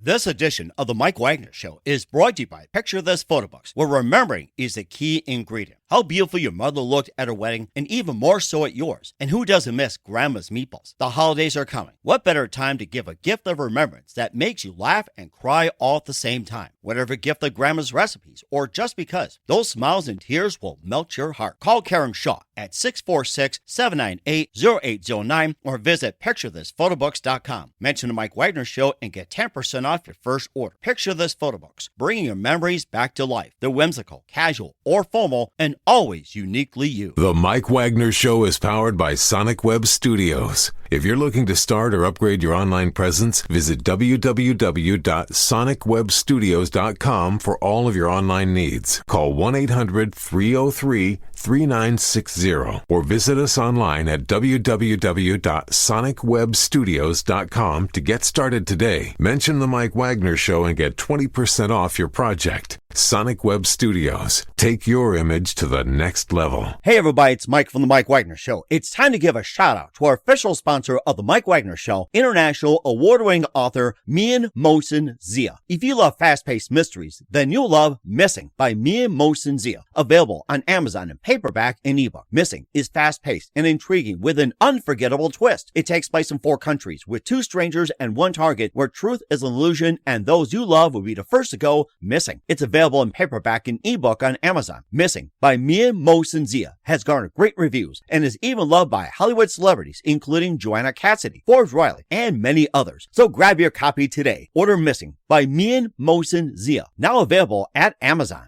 This edition of the Mike Wagner Show is brought to you by Picture This Photo Books, where remembering is the key ingredient. How beautiful your mother looked at her wedding, and even more so at yours. And who doesn't miss Grandma's meatballs? The holidays are coming. What better time to give a gift of remembrance that makes you laugh and cry all at the same time? Whatever gift of Grandma's recipes, or just because, those smiles and tears will melt your heart. Call Karen Shaw at 646-798-0809 or visit picturethisphotobooks.com. Mention the Mike Wagner Show and get 10% off your first order. Picture This Photo Books, bringing your memories back to life. They're whimsical, casual, or formal, and always uniquely you. The Mike Wagner Show is powered by Sonic Web Studios. If you're looking to start or upgrade your online presence, visit www.sonicwebstudios.com for all of your online needs. Call 1-800-303-3960 or visit us online at www.sonicwebstudios.com to get started today. Mention the Mike Wagner Show and get 20% off your project. Sonic Web Studios. Take your image to the next level. Hey everybody, it's Mike from the Mike Wagner Show. It's time to give a shout out to our official sponsor of the Mike Wagner Show, international award-winning author Mian Mohsen Zia. If you love fast-paced mysteries, then you'll love Missing by Mian Mohsen Zia. Available on Amazon in paperback and ebook. Missing is fast-paced and intriguing with an unforgettable twist. It takes place in 4 countries with 2 strangers and 1 target where truth is an illusion and those you love will be the first to go missing. It's available in paperback and ebook on Amazon. Missing by Mian Mohsen Zia has garnered great reviews and is even loved by Hollywood celebrities including Joanna Cassidy, Forbes Riley, and many others. So grab your copy today. Order Missing by Mian Mohsen Zia, now available at Amazon.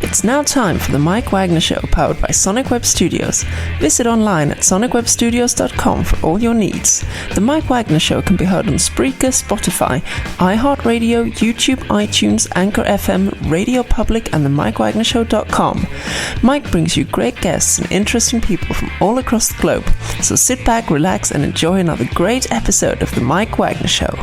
It's now time for the Mike Wagner Show, powered by Sonic Web Studios. Visit online at sonicwebstudios.com for all your needs. The Mike Wagner Show can be heard on Spreaker, Spotify, iHeartradio, YouTube, iTunes, Anchor FM, Radio Public, and the MikeWagnerShow.com. Mike brings you great guests and interesting people from all across the globe. So sit back, relax, and enjoy another great episode of the Mike Wagner Show.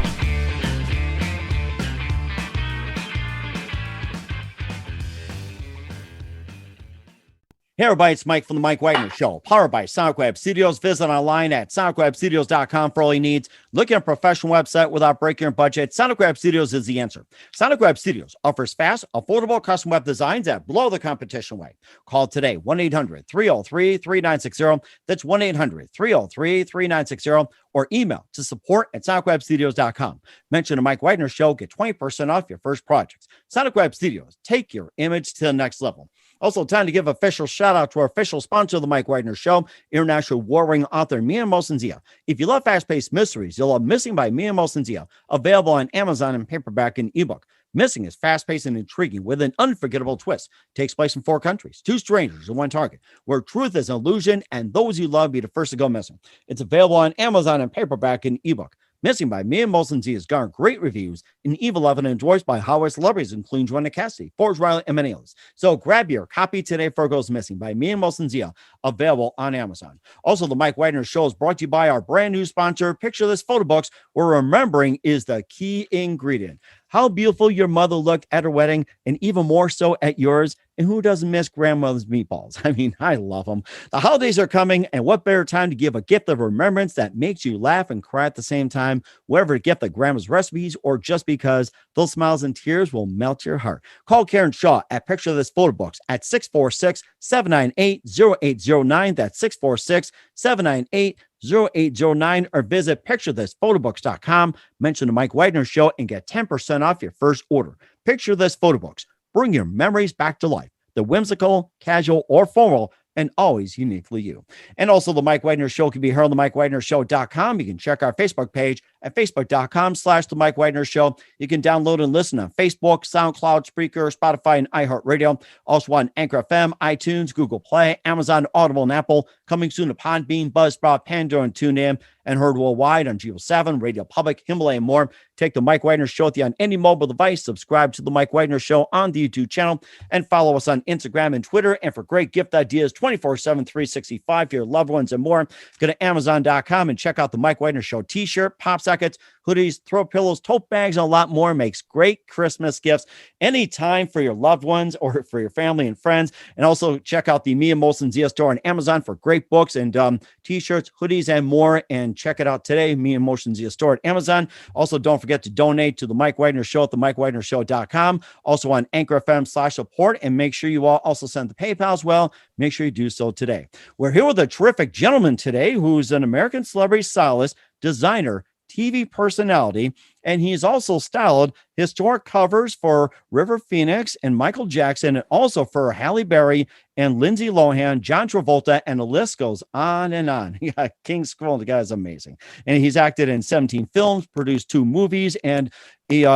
Hey everybody, it's Mike from the Mike Wagner Show, powered by Sonic Web Studios. Visit online at sonicwebstudios.com for all your needs. Looking at a professional website without breaking your budget? Sonic Web Studios is the answer. Sonic Web Studios offers fast, affordable custom web designs that blow the competition away. Call today, 1-800-303-3960. That's 1-800-303-3960. Or email to support@sonicwebstudios.com. Mention the Mike Wagner Show, get 20% off your first projects. Sonic Web Studios, take your image to the next level. Also, time to give official shout out to our official sponsor of the Mike Wagner Show, international warring author Mian Mohsen Zia. If you love fast-paced mysteries, you'll love Missing by Mian Mohsen Zia, available on Amazon in paperback and ebook. Missing is fast-paced and intriguing with an unforgettable twist. Takes place in 4 countries, 2 strangers and 1 target, where truth is an illusion and those you love be the first to go missing. It's available on Amazon in paperback and ebook. Missing by Mian Mohsen Zia has garnered great reviews and even loved and enjoyed by Hollywood celebrities, including Joanna Cassidy, Forbes Riley, and many others. So grab your copy today for Goes Missing by Mian Mohsen Zia, available on Amazon. Also, the Mike Wagner Show is brought to you by our brand new sponsor, Picture This Photo Books, where remembering is the key ingredient. How beautiful your mother looked at her wedding, and even more so at yours. And who doesn't miss grandmother's meatballs? I mean, I love them. The holidays are coming, and what better time to give a gift of remembrance that makes you laugh and cry at the same time, whether to gift of grandma's recipes or just because, those smiles and tears will melt your heart. Call Karen Shaw at Picture This Photo Books at 646-798-0809. That's 646-798-0809, or visit picturethisphotobooks.com. Mention the Mike Wagner Show and get 10% off your first order. Picture This Photo Books. Bring your memories back to life. The whimsical, casual, or formal, and always uniquely you. And also, the Mike Wagner Show can be heard on the MikeWagnerShow.com. You can check our Facebook page at facebook.com/The Mike Wagner Show. You can download and listen on Facebook, SoundCloud, Spreaker, Spotify, and iHeartRadio. Also on Anchor FM, iTunes, Google Play, Amazon, Audible, and Apple. Coming soon to Podbean, Buzzsprout, Pandora, and TuneIn. And heard worldwide on Geo 7, Radio Public, Himalaya, and more. Take the Mike Wagner Show with you on any mobile device. Subscribe to the Mike Wagner Show on the YouTube channel. And follow us on Instagram and Twitter. And for great gift ideas, 24/7, 365 for your loved ones and more, go to Amazon.com and check out the Mike Wagner Show t-shirt. Pops seconds, hoodies, throw pillows, tote bags, and a lot more. Makes great Christmas gifts anytime for your loved ones or for your family and friends. And also check out the Mia Molson Zia store on Amazon for great books and t-shirts, hoodies, and more. And check it out today, Mia Molson Zia store at Amazon. Also, don't forget to donate to the Mike Wagner Show at themikewagnershow.com. Also on Anchor FM/support. And make sure you all also send the PayPal as well. Make sure you do so today. We're here with a terrific gentleman today who's an American celebrity stylist, designer, TV personality, and he's also styled historic covers for River Phoenix and Michael Jackson, and also for Halle Berry and Lindsay Lohan, John Travolta, and the list goes on and on. Yeah, King Scroll, the guy is amazing. And he's acted in 17 films, produced 2 movies, and he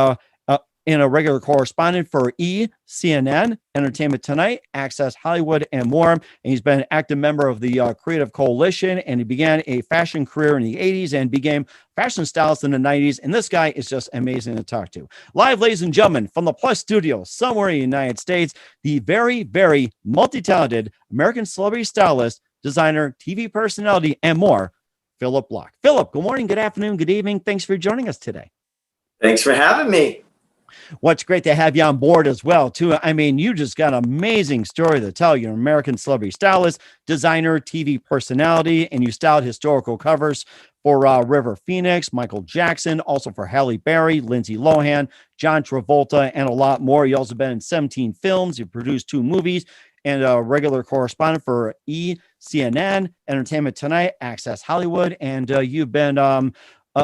in a regular correspondent for CNN, Entertainment Tonight, Access Hollywood, and more. And he's been an active member of the Creative Coalition, and he began a fashion career in the 80s and became fashion stylist in the 90s. And this guy is just amazing to talk to. Live, ladies and gentlemen, from the Plus Studio, somewhere in the United States, the very, very multi-talented American celebrity stylist, designer, TV personality, and more, Phillip Bloch. Phillip, good morning, good afternoon, good evening. Thanks for joining us today. Thanks for having me. Well, it's great to have you on board as well, too. I mean, you just got an amazing story to tell. You're an American celebrity stylist, designer, TV personality, and you styled historical covers for River Phoenix, Michael Jackson, also for Halle Berry, Lindsay Lohan, John Travolta, and a lot more. You also been in 17 films. You've produced 2 movies and a regular correspondent for CNN, Entertainment Tonight, Access Hollywood, and you've been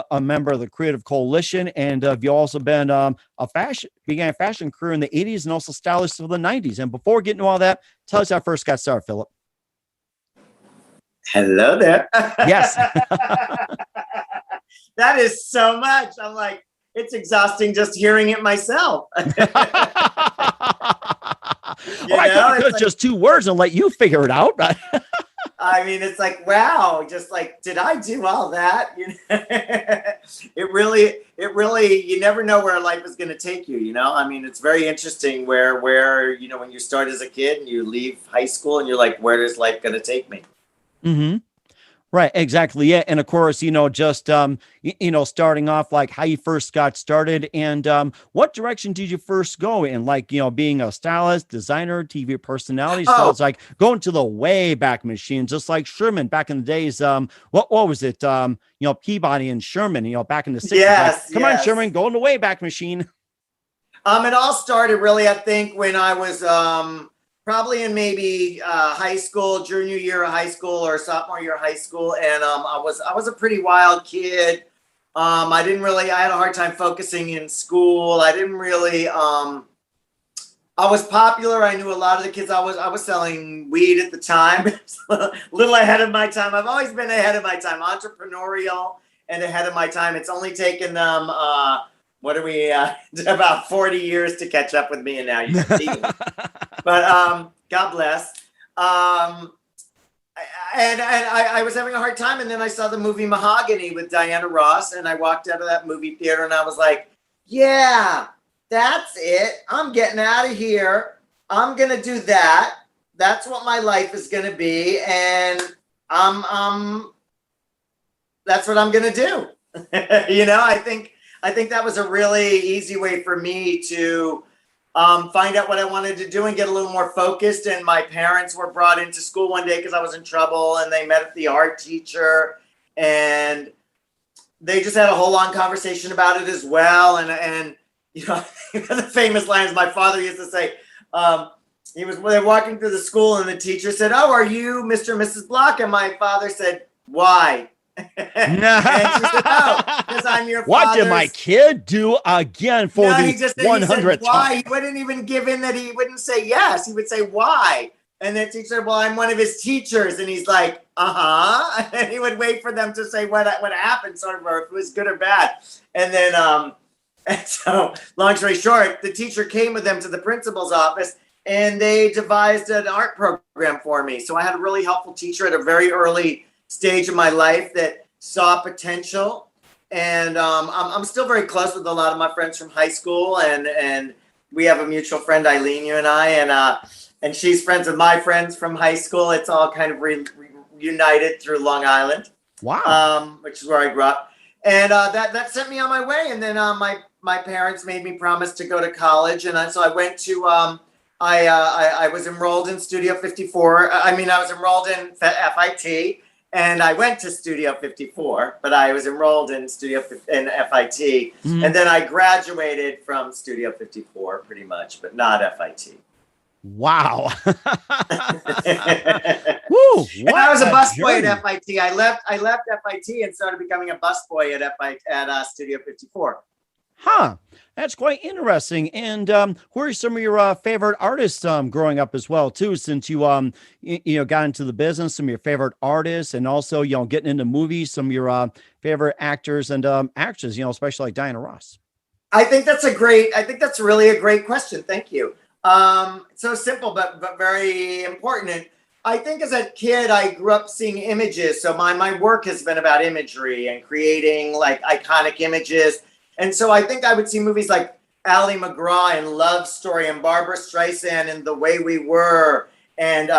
a member of the Creative Coalition, and you've also been began a fashion career in the 80s and also stylist of the 90s. And before getting to all that, tell us how it first got started, Phillip. Hello there. Yes. That is so much. I'm like, it's exhausting just hearing it myself. I thought it was just 2 words and let you figure it out. I mean, it's like, wow, just like, did I do all that? You know, it really, you never know where life is going to take you. You know, I mean, it's very interesting where, you know, when you start as a kid and you leave high school and you're like, where is life going to take me? Mm-hmm. Right, exactly. Yeah. And of course, you know, just, starting off, like how you first got started and what direction did you first go in? Like, you know, being a stylist, designer, TV personality. So it's like going to the way back machine, just like Sherman back in the days. What was it? Peabody and Sherman, back in the 60s. Yes. Come on, Sherman, go in the way back machine. It all started really, I think, when I was, probably in maybe high school, junior year of high school or sophomore year of high school. And I was a pretty wild kid. I had a hard time focusing in school. I didn't really, I was popular. I knew a lot of the kids. I was selling weed at the time, a little ahead of my time. I've always been ahead of my time, entrepreneurial and ahead of my time. It's only taken them, about 40 years to catch up with me, and now you can see me. But God bless. And I was having a hard time, and then I saw the movie Mahogany with Diana Ross, and I walked out of that movie theater, and I was like, yeah, that's it. I'm getting out of here. I'm going to do that. That's what my life is going to be, and that's what I'm going to do. You know, I think that was a really easy way for me to find out what I wanted to do and get a little more focused. And my parents were brought into school one day because I was in trouble, and they met the art teacher, and they just had a whole long conversation about it as well. And you know, the famous lines my father used to say, they were walking through the school, and the teacher said, "Oh, are you Mr. and Mrs. Bloch?" And my father said, "Why?" And she said, "No, because I'm your father." What did my kid do again for the 100th time? Why? He wouldn't even give in that. He wouldn't say yes. He would say why. And the teacher said, "Well, I'm one of his teachers." And he's like, "Uh-huh." And he would wait for them to say what happened, sort of, or if it was good or bad. And then, and so long story short, the teacher came with them to the principal's office, and they devised an art program for me. So I had a really helpful teacher at a very early stage of my life that saw potential, and I'm still very close with a lot of my friends from high school, and we have a mutual friend, Eileen, you and I, and she's friends with my friends from high school. It's all kind of reunited through Long Island, wow, which is where I grew up. And that sent me on my way. And then my parents made me promise to go to college, and so I went to I was enrolled in Studio 54. I was enrolled in FIT, and I went to Studio 54, but I was enrolled in FIT, Mm-hmm. and then I graduated from Studio 54 pretty much, but not FIT. Wow. Woo, And I was a busboy journey. at FIT. I left FIT and started becoming a busboy at Studio 54. Huh. That's quite interesting. And who are some of your favorite artists growing up as well, too, since you got into the business, some of your favorite artists, and also, getting into movies, some of your favorite actors and actresses, especially like Diana Ross? I think that's really a great question. Thank you. So simple, but very important. And I think as a kid, I grew up seeing images. So my work has been about imagery and creating like iconic images. And so I think I would see movies like Ally McGraw and Love Story and Barbara Streisand and The Way We Were, and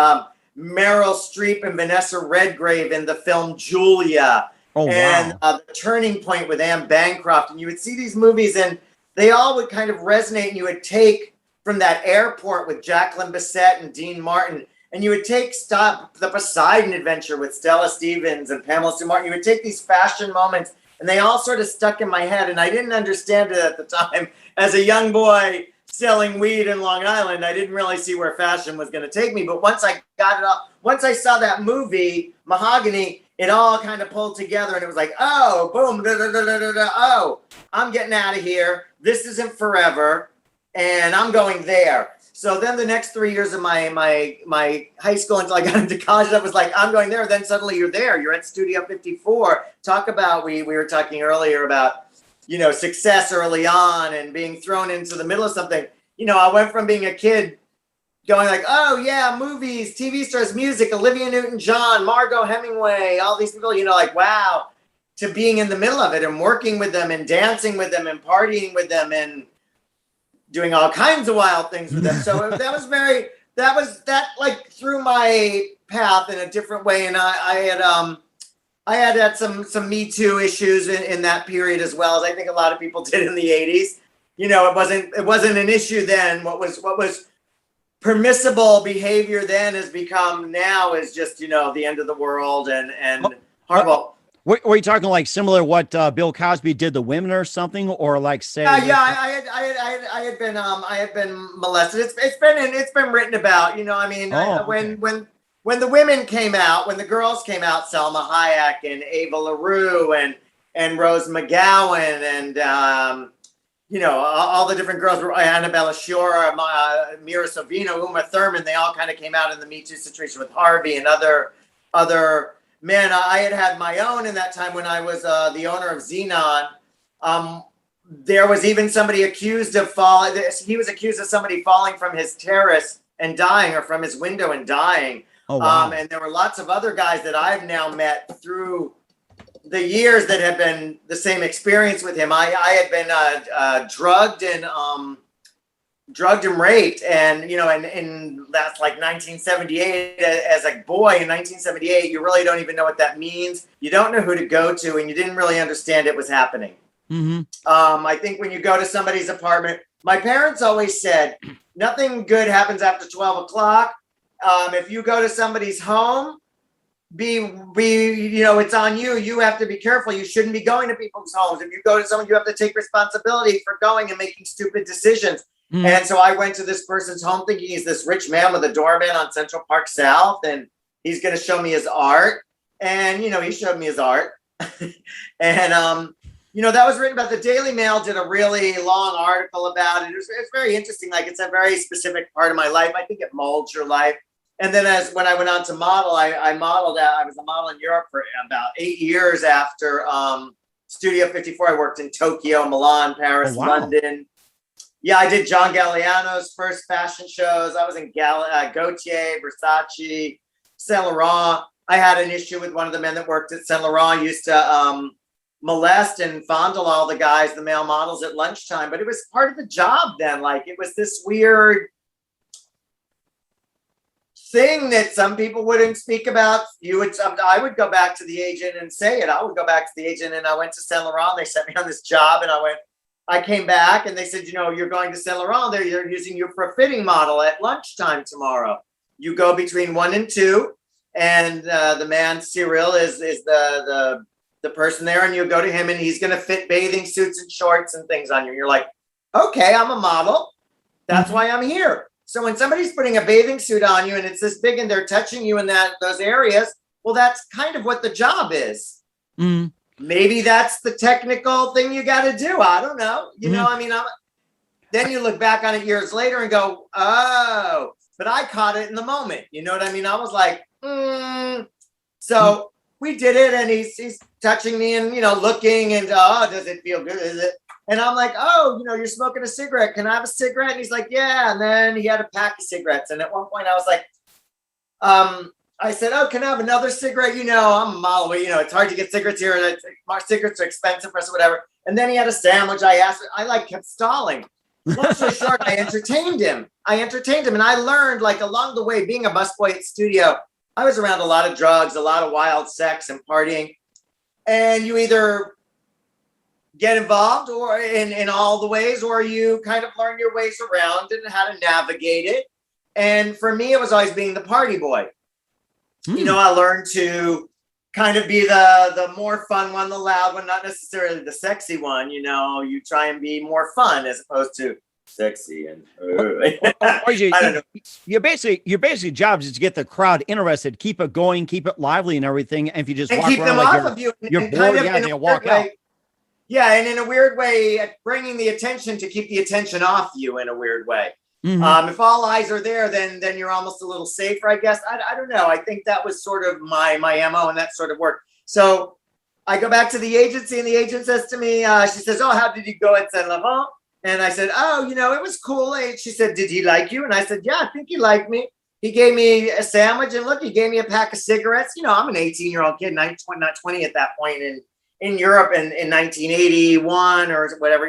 Meryl Streep and Vanessa Redgrave in the film Julia. Oh, and wow. The Turning Point with Anne Bancroft. And you would see these movies and they all would kind of resonate, and you would take from that airport with Jacqueline Bisset and Dean Martin, and you would take the Poseidon Adventure with Stella Stevens and Pamela Sue Martin. You would take these fashion moments, and they all sort of stuck in my head, and I didn't understand it at the time. As a young boy selling weed in Long Island, I didn't really see where fashion was going to take me. But once I got it up, once I saw that movie, Mahogany, it all kind of pulled together, and it was like, oh, boom, oh, I'm getting out of here. This isn't forever, and I'm going there. So then the next 3 years of my high school until I got into college, I was like, I'm going there. Then suddenly you're there. You're at Studio 54. Talk about, we were talking earlier about, success early on and being thrown into the middle of something. I went from being a kid going like, oh yeah, movies, TV stars, music, Olivia Newton-John, Margot Hemingway, all these people, like, wow, to being in the middle of it and working with them and dancing with them and partying with them and doing all kinds of wild things with them. So that like threw my path in a different way. And I had some Me Too issues in that period, as well as I think a lot of people did in the 80s. It wasn't an issue then. What was permissible behavior then has become now is just, the end of the world and horrible. Were you talking like similar what Bill Cosby did to women or something, or like say? I had been molested. It's been written about. When the women came out, when the girls came out, Selma Hayek and Ava LaRue and Rose McGowan and all the different girls, Annabella Sciorra, Mira Sorvino, Uma Thurman, they all kind of came out in the Me Too situation with Harvey and other men. I had my own in that time when I was the owner of Xenon. There was even somebody accused of falling. He was accused of somebody falling from his terrace and dying, or from his window and dying. Oh, wow. And there were lots of other guys that I've now met through the years that have been the same experience with him. I had been drugged and raped, and and that's like 1978. As a boy in 1978, you really don't even know what that means. You don't know who to go to, and you didn't really understand it was happening. Mm-hmm. I think when you go to somebody's apartment, my parents always said nothing good happens after 12 o'clock. If you go to somebody's home, it's on you. You have to be careful. You shouldn't be going to people's homes. If you go to someone, you have to take responsibility for going and making stupid decisions. Mm. And so I went to this person's home thinking he's this rich man with a doorman on Central Park South, and he's going to show me his art. And, he showed me his art. And, that was written about. The Daily Mail did a really long article about it. It's very interesting. Like, it's a very specific part of my life. I think it molds your life. And then when I went on to model, I modeled out. I was a model in Europe for about 8 years after Studio 54. I worked in Tokyo, Milan, Paris, Oh, wow. London. Yeah, I did John Galliano's first fashion shows. I was in Gautier, Versace, Saint Laurent. I had an issue with one of the men that worked at Saint Laurent. Used to molest and fondle all the guys, the male models, at lunchtime. But it was part of the job then. Like, it was this weird thing that some people wouldn't speak about. I would go back to the agent and say it. I would go back to the agent, and I went to Saint Laurent. They sent me on this job, and I came back, and they said, you're going to Saint Laurent. They're using you for a fitting model at lunchtime tomorrow. You go between 1 and 2, and the man Cyril is the person there, and you go to him, and he's going to fit bathing suits and shorts and things on you. You're like, okay, I'm a model. That's why I'm here. So when somebody's putting a bathing suit on you and it's this big and they're touching you in those areas, well, that's kind of what the job is. Mm. Maybe that's the technical thing you got to do. I don't know. Then you look back on it years later and go, oh, but I caught it in the moment. You know what I mean? I was like, So we did it, and he's touching me and, looking and, oh, does it feel good? Is it? And I'm like, oh, you're smoking a cigarette. Can I have a cigarette? And he's like, yeah. And then he had a pack of cigarettes. And at one point I was like, I said, oh, can I have another cigarette? I'm a model, but, it's hard to get cigarettes here. And cigarettes are expensive for us or whatever. And then he had a sandwich. I kept stalling. Long story short, I entertained him. And I learned, along the way, being a busboy at studio, I was around a lot of drugs, a lot of wild sex and partying. And you either get involved or in all the ways, or you kind of learn your ways around and how to navigate it. And for me, it was always being the party boy. I learned to kind of be the more fun one, the loud one, not necessarily the sexy one. You try and be more fun as opposed to sexy and I don't know. Your basic job is to get the crowd interested, keep it going, keep it lively and everything. And if you just and walk keep around them like off of you, you're and bored, kind of they'll walk out. Yeah, and in a weird way, bringing the attention to keep the attention off you in a weird way. Mm-hmm. If all eyes are there, then you're almost a little safer, I guess. I don't know. I think that was sort of my MO, and that sort of worked. So I go back to the agency, and the agent says to me, she says, oh, how did you go at Saint Laurent? And I said, oh, it was cool. And she said, did he like you? And I said, yeah, I think he liked me. He gave me a sandwich, and look, he gave me a pack of cigarettes. I'm an 18-year-old kid, not 20 at that point in Europe in 1981 or whatever.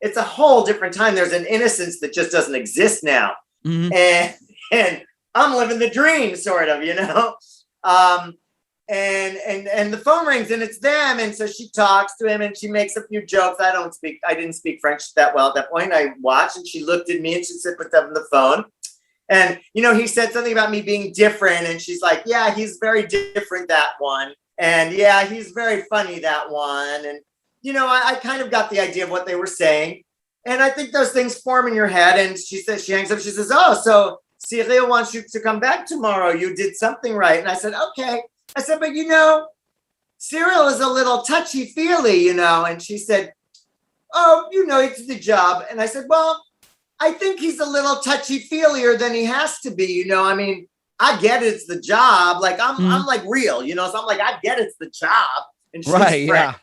It's a whole different time. There's an innocence that just doesn't exist now. Mm-hmm. And I'm living the dream, sort of, and the phone rings, and it's them. And so she talks to him, and she makes a few jokes. I didn't speak French that well at that point. I watched, and she looked at me, and she said, put them on the phone. And, he said something about me being different. And she's like, yeah, he's very different, that one. And yeah, he's very funny, that one. And, I kind of got the idea of what they were saying. And I think those things form in your head. And she hangs up, she says, oh, so Cyril wants you to come back tomorrow. You did something right. And I said, okay. I said, but Cyril is a little touchy-feely, And she said, oh, it's the job. And I said, well, I think he's a little touchy-feelier than he has to be, I get it's the job. I'm like real, so I'm like, I get it's the job. And she's right, yeah.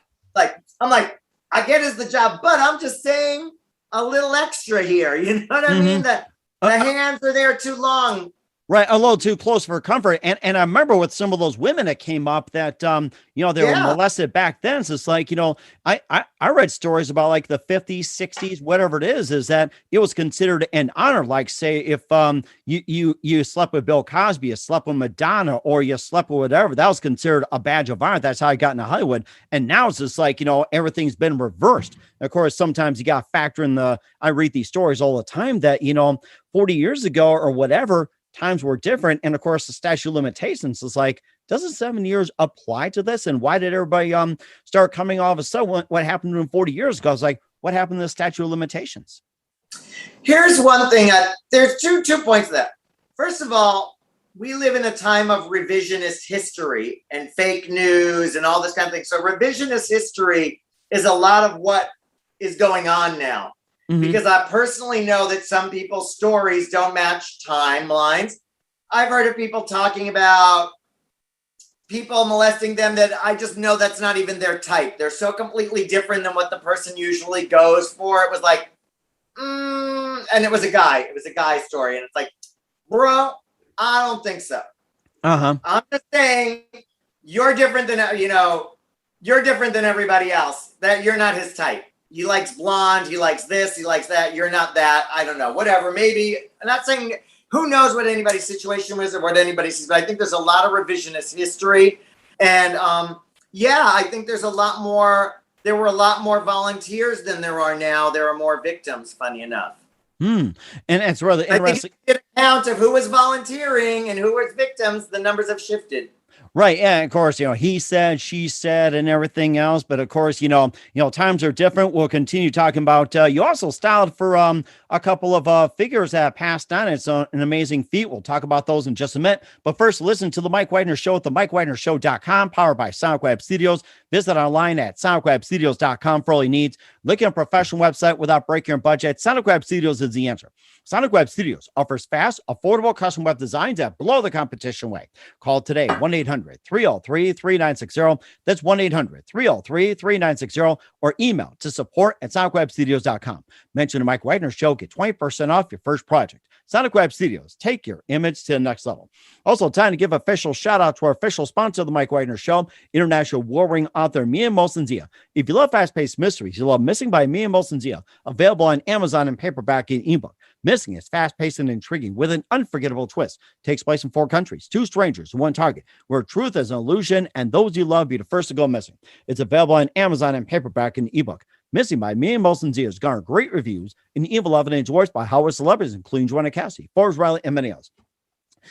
I'm like, I get it's the job, but I'm just saying a little extra here. You know what I mean? That the hands are there too long. Right, a little too close for comfort. And I remember with some of those women that came up that, they were molested back then. So it's like, I read stories about like the 50s, 60s, whatever it is that it was considered an honor. Like say, if you slept with Bill Cosby, you slept with Madonna, or you slept with whatever, that was considered a badge of honor. That's how I got into Hollywood. And now it's just like, everything's been reversed. Of course, sometimes you got to factor in I read these stories all the time that, 40 years ago or whatever, times were different. And of course, the statute of limitations is like, doesn't 7 years apply to this? And why did everybody start coming all of a sudden? What happened to them 40 years ago? I was like, what happened to the statute of limitations? Here's one thing. There's two points to that. First of all, we live in a time of revisionist history and fake news and all this kind of thing. So revisionist history is a lot of what is going on now. Mm-hmm. Because I personally know that some people's stories don't match timelines. I've heard of people talking about people molesting them that I just know that's not even their type. They're so completely different than what the person usually goes for. It was like, and it was a guy. It was a guy story. And it's like, bro, I don't think so. Uh-huh. I'm just saying you're different than, you're different than everybody else. That you're not his type. He likes blonde. He likes this. He likes that. You're not that. I don't know. Whatever. Maybe. I'm not saying who knows what anybody's situation was or what anybody sees, but I think there's a lot of revisionist history. And I think there were a lot more volunteers than there are now. There are more victims, funny enough. And it's really interesting. I think if you get a count of who was volunteering and who was victims, the numbers have shifted. Right. Yeah. Of course, he said, she said, and everything else. But of course, times are different. We'll continue talking about, you also styled for a couple of figures that passed on. It's an amazing feat. We'll talk about those in just a minute. But first, listen to the Mike Wagner Show at the MikeWagnerShow.com, powered by Sonic Web Studios. Visit online at sonicwebstudios.com for all your needs. Looking at a professional website without breaking your budget? Sonic Web Studios is the answer. Sonic Web Studios offers fast, affordable custom web designs that blow the competition away. Call today, 1-800-303-3960. That's 1-800-303-3960, or email to support@sonicwebstudios.com. Mention the Mike Wagner Show, get 20% off your first project. Sonic Web Studios, take your image to the next level. Also, time to give official shout out to our official sponsor of the Mike Wagner Show, international warring author Mia Molson-Zia. If you love fast-paced mysteries, you love Missing by Mia Molson-Zia, available on Amazon in paperback and ebook. Missing is fast-paced and intriguing with an unforgettable twist. Takes place in 4 countries, 2 strangers, 1 target, where truth is an illusion and those you love be the first to go missing. It's available on Amazon in paperback and ebook. Missing by Mia Molson-Zia has garnered great reviews and even loved and enjoyed by Hollywood celebrities, including Joanna Cassidy, Forbes Riley, and many others.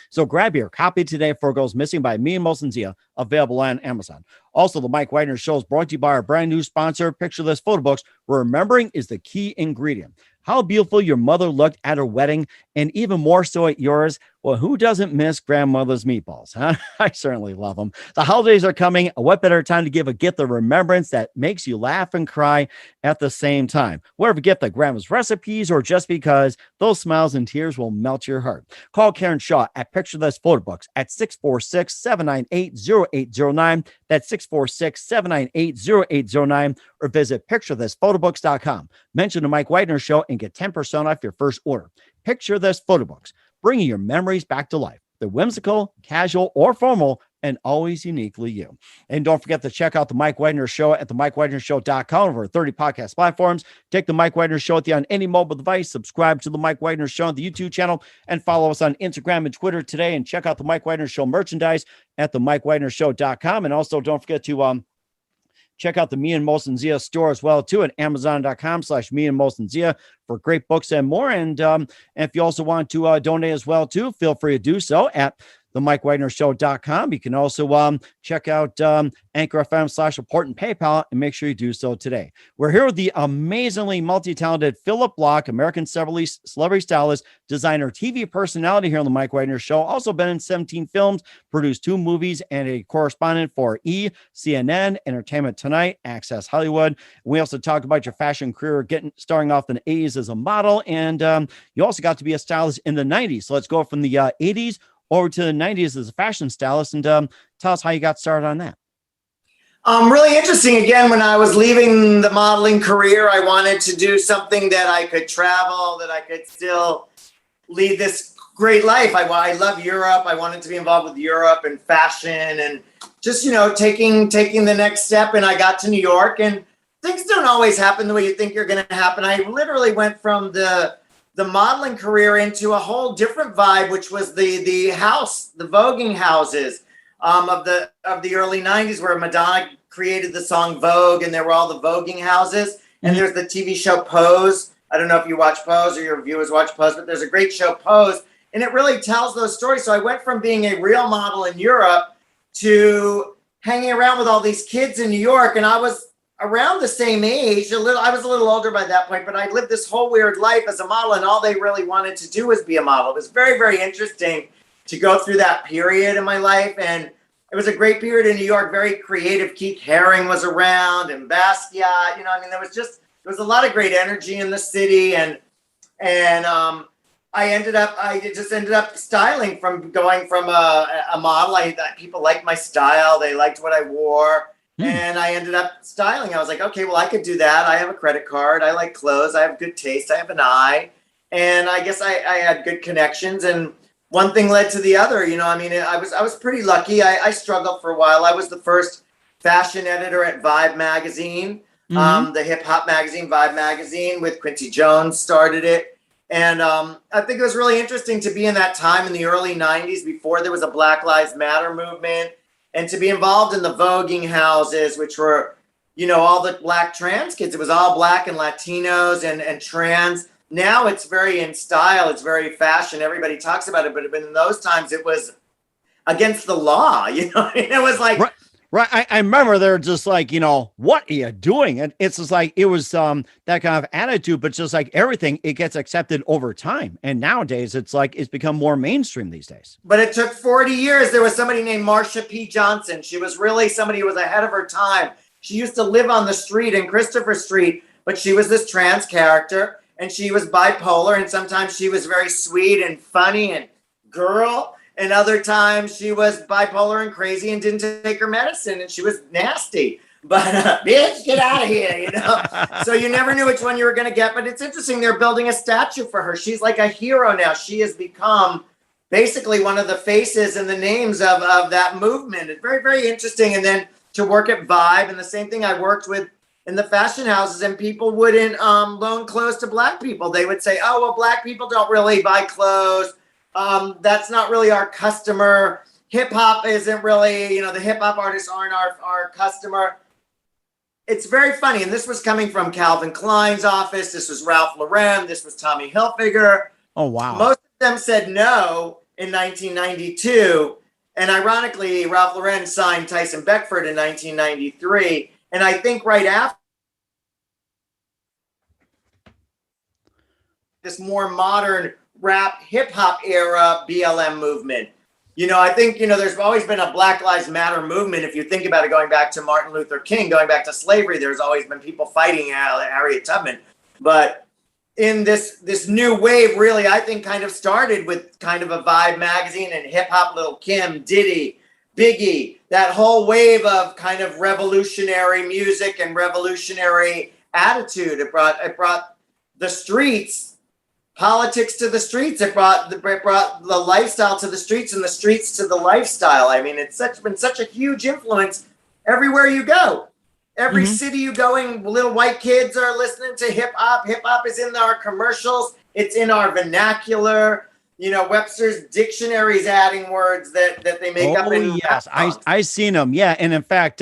So grab your copy today before it goes missing by Mia Molson-Zia, available on Amazon. Also, the Mike Wagner Show is brought to you by our brand new sponsor, Picture This Photo Books, where remembering is the key ingredient. How beautiful your mother looked at her wedding, and even more so at yours. Well, who doesn't miss grandmother's meatballs, huh? I certainly love them. The holidays are coming. What better time to give a gift of remembrance that makes you laugh and cry at the same time? Whatever gift, like grandma's recipes or just because, those smiles and tears will melt your heart. Call Karen Shaw at Picture This Photo Books at 646-798-0809. That's 646-798-0809, or visit picturethishphotobooks.com. Mention the Mike Wagner Show and get 10% off your first order. Picture This Photo Books, bringing your memories back to life. They're whimsical, casual, or formal, and always uniquely you. And don't forget to check out the Mike Wagner Show at the MikeWagnerShow.com, over 30 podcast platforms. Take the Mike Wagner Show with you on any mobile device. Subscribe to the Mike Wagner Show on the YouTube channel, and follow us on Instagram and Twitter today. And check out the Mike Wagner Show merchandise at the MikeWagnerShow.com. And also don't forget to check out the Me and Molson-Zia store as well, too, at Amazon.com/Me and Molson-Zia for great books and more. And if you also want to donate as well, too, feel free to do so at themikewagnershow.com. You can also check out Anchor FM/support and PayPal, and make sure you do so today. We're here with the amazingly multi-talented Phillip Bloch, American celebrity stylist, designer, TV personality here on the Mike Wagner Show. Also been in 17 films, produced 2 movies, and a correspondent for CNN, Entertainment Tonight, Access Hollywood. We also talked about your fashion career, starting off in the 80s as a model, and you also got to be a stylist in the 90s. So let's go from the 80s over to the 90s as a fashion stylist, and tell us how you got started on that. Really interesting. Again, when I was leaving the modeling career, I wanted to do something that I could travel, that I could still lead this great life. I love Europe. I wanted to be involved with Europe and fashion and just, taking the next step. And I got to New York, and things don't always happen the way you think you're going to happen. I literally went from the modeling career into a whole different vibe, which was the voguing houses of the early 90s, where Madonna created the song Vogue, and there were all the voguing houses. And there's the TV show Pose. I don't know if you watch Pose or your viewers watch Pose, but there's a great show Pose, and it really tells those stories. So I went from being a real model in Europe to hanging around with all these kids in New York, and I was around the same age, I was a little older by that point, but I lived this whole weird life as a model, and all they really wanted to do was be a model. It was very, very interesting to go through that period in my life, and it was a great period in New York, very creative. Keith Haring was around, and Basquiat, there was a lot of great energy in the city, and I just ended up styling from going from a model. People liked my style, they liked what I wore. And I ended up styling. I was like, okay, well, I could do that. I have a credit card. I like clothes. I have good taste. I have an eye. And I guess I had good connections. And one thing led to the other. I was pretty lucky. I struggled for a while. I was the first fashion editor at Vibe magazine, the hip hop magazine, Vibe magazine, with Quincy Jones started it. And I think it was really interesting to be in that time in the early 90s before there was a Black Lives Matter movement, and to be involved in the voguing houses, which were, all the Black trans kids. It was all Black and Latinos and trans. Now it's very in style. It's very fashion. Everybody talks about it. But in those times, it was against the law. It was like... Right. I remember they're just like, what are you doing? And it's just like, it was that kind of attitude, but just like everything, it gets accepted over time. And nowadays it's like, it's become more mainstream these days. But it took 40 years. There was somebody named Marsha P Johnson. She was really somebody who was ahead of her time. She used to live on the street in Christopher Street, but she was this trans character, and she was bipolar. And sometimes she was very sweet and funny and girl. And other times she was bipolar and crazy and didn't take her medicine, and she was nasty. But bitch, get out of here, So you never knew which one you were going to get. But it's interesting. They're building a statue for her. She's like a hero now. She has become basically one of the faces and the names of that movement. It's very, very interesting. And then to work at Vibe, and the same thing I worked with in the fashion houses, and people wouldn't loan clothes to Black people. They would say, oh, well, Black people don't really buy clothes. That's not really our customer. Hip hop isn't really, the hip hop artists aren't our customer. It's very funny. And this was coming from Calvin Klein's office. This was Ralph Lauren. This was Tommy Hilfiger. Oh, wow. Most of them said no in 1992. And ironically, Ralph Lauren signed Tyson Beckford in 1993. And I think right after this more modern rap hip hop era BLM movement. I think, there's always been a Black Lives Matter movement. If you think about it, going back to Martin Luther King, going back to slavery, there's always been people fighting Harriet Tubman. But in this new wave, really, I think kind of started with kind of a Vibe magazine and hip hop, Lil' Kim, Diddy, Biggie, that whole wave of kind of revolutionary music and revolutionary attitude. It brought the streets, politics to the streets. It brought the lifestyle to the streets, and the streets to the lifestyle. I mean, it's been such a huge influence everywhere you go. Every city you go in, little white kids are listening to hip hop. Hip hop is in our commercials. It's in our vernacular. Webster's dictionary's adding words that they make up in. Yes, I seen them. Yeah, and in fact,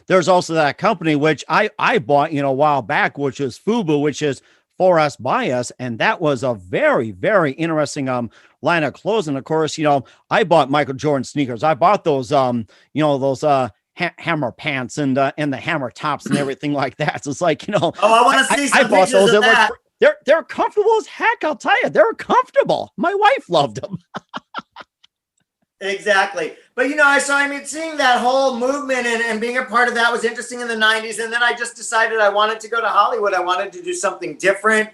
there's also that company which I bought a while back, which is FUBU, which is For Us By Us, and that was a very, very interesting line of clothes. And of course, I bought Michael Jordan sneakers. I bought those those hammer pants and the hammer tops and everything like that. So it's like I want to see some pictures of that. They're comfortable as heck. I'll tell you, they're comfortable. My wife loved them. Exactly. But, seeing that whole movement and being a part of that was interesting in the 90s. And then I just decided I wanted to go to Hollywood. I wanted to do something different.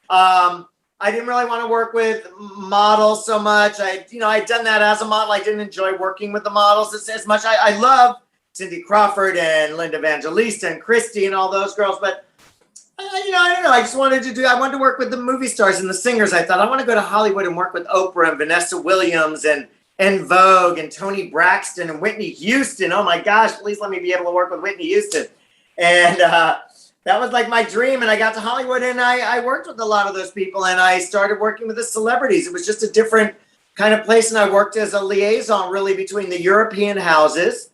I didn't really want to work with models so much. I'd done that as a model. I didn't enjoy working with the models as much. I love Cindy Crawford and Linda Evangelista and Christy and all those girls. But, I don't know. I wanted to work with the movie stars and the singers. I thought I want to go to Hollywood and work with Oprah and Vanessa Williams and Vogue and Toni Braxton and Whitney Houston. Oh my gosh, please let me be able to work with Whitney Houston. And that was like my dream. And I got to Hollywood and I worked with a lot of those people, and I started working with the celebrities. It was just a different kind of place. And I worked as a liaison really between the European houses,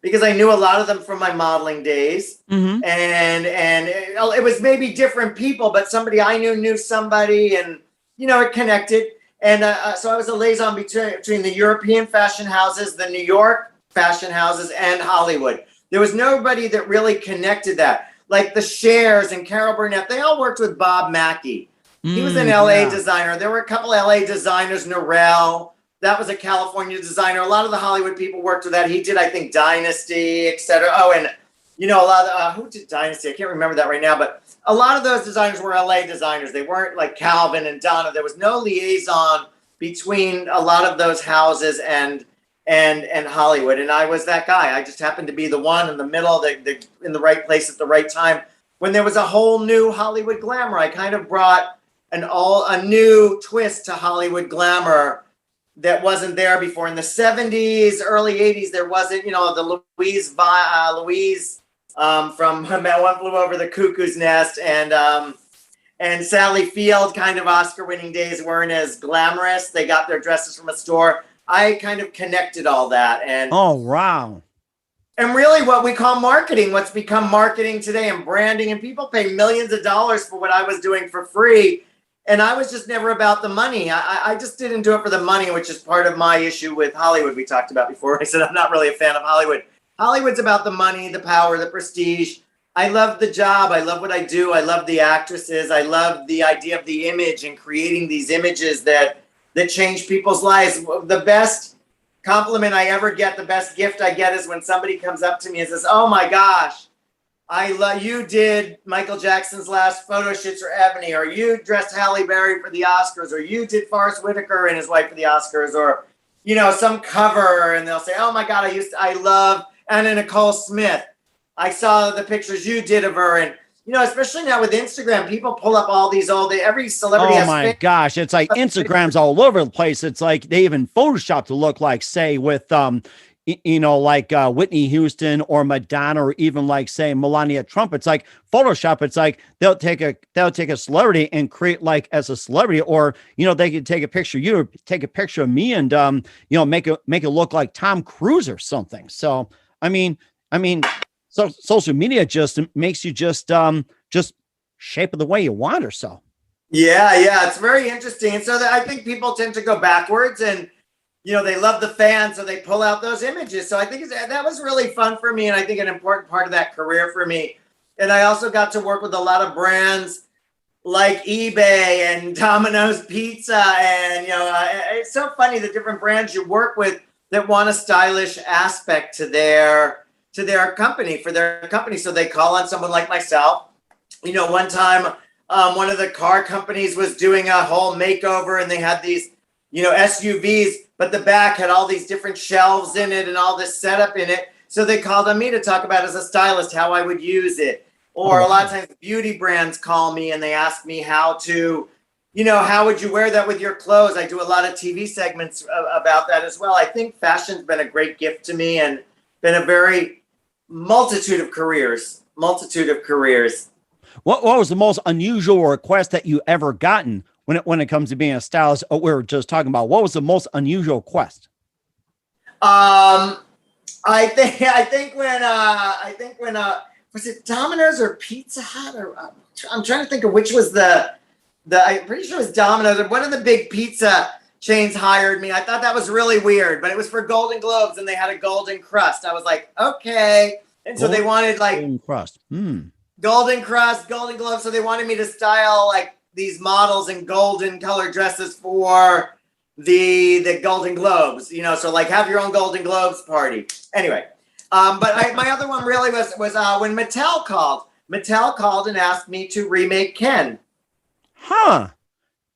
because I knew a lot of them from my modeling days. And it was maybe different people, but somebody I knew somebody, and, it connected. And so I was a liaison between the European fashion houses, the New York fashion houses, and Hollywood. There was nobody that really connected that. Like the Chers and Carol Burnett, they all worked with Bob Mackie. He was an LA designer. There were a couple LA designers, Norel. That was a California designer. A lot of the Hollywood people worked with that. He did, I think, Dynasty, etc. Oh, and a lot of who did Dynasty? I can't remember that right now, but a lot of those designers were LA designers. They weren't like Calvin and Donna. There was no liaison between a lot of those houses and Hollywood. And I was that guy. I just happened to be the one in the middle, in the right place at the right time. When there was a whole new Hollywood glamour, I kind of brought a new twist to Hollywood glamour that wasn't there before. In the 70s, early 80s, there wasn't, the Louise from One Flew Over the Cuckoo's Nest and and Sally Field kind of Oscar-winning days weren't as glamorous. They got their dresses from a store. I kind of connected all that. And Oh, wow. and really what we call marketing, what's become marketing today and branding, and people pay millions of dollars for what I was doing for free. And I was just never about the money. I just didn't do it for the money, which is part of my issue with Hollywood we talked about before. I said I'm not really a fan of Hollywood. Hollywood's about the money, the power, the prestige. I love the job. I love what I do. I love the actresses. I love the idea of the image and creating these images that change people's lives. The best compliment I ever get, the best gift I get is when somebody comes up to me and says, oh my gosh, I love you did Michael Jackson's last photo shoots for Ebony, or you dressed Halle Berry for the Oscars, or you did Forrest Whitaker and his wife for the Oscars, or, you know, some cover, and they'll say, oh my God, I love Anna Nicole Smith. I saw the pictures you did of her. And, you know, especially now with Instagram, people pull up all these every celebrity has. Oh my gosh. It's like Instagram's all over the place. It's like they even Photoshop to look like, say, with, you know, like Whitney Houston or Madonna, or even like, say, Melania Trump. It's like Photoshop. It's like they'll take a celebrity and create like as a celebrity, or, you know, they could take a picture of you, or take a picture of me, and, you know, make it look like Tom Cruise or something. So, I mean, so social media just makes you just shape it the way you want, or so. Yeah, it's very interesting. And so I think people tend to go backwards, and, you know, they love the fans, so they pull out those images. So I think that was really fun for me, and I think an important part of that career for me. And I also got to work with a lot of brands like eBay and Domino's Pizza, and, you know, it's so funny the different brands you work with that want a stylish aspect to their company, for their company. So they call on someone like myself. You know, one time, one of the car companies was doing a whole makeover, and they had these, you know, SUVs, but the back had all these different shelves in it and all this setup in it. So they called on me to talk about, as a stylist, how I would use it. Or a lot of times beauty brands call me and they ask me how to, you know, how would you wear that with your clothes? I do a lot of TV segments about that as well. I think fashion's been a great gift to me, and been a very multitude of careers. What was the most unusual request that you ever gotten when it comes to being a stylist? Oh, we were just talking about, what was the most unusual request? I think when was it Domino's or Pizza Hut, or I'm trying to think of which was the I'm pretty sure it was Domino's, or one of the big pizza chains hired me. I thought that was really weird, but it was for Golden Globes, and they had a golden crust. I was like, okay. And so they wanted like golden crust, golden crust, Golden Globes. So they wanted me to style like these models in golden colored dresses for the Golden Globes, you know, so like have your own Golden Globes party. Anyway, but my other one really was when Mattel called. Mattel called and asked me to remake Ken. Huh.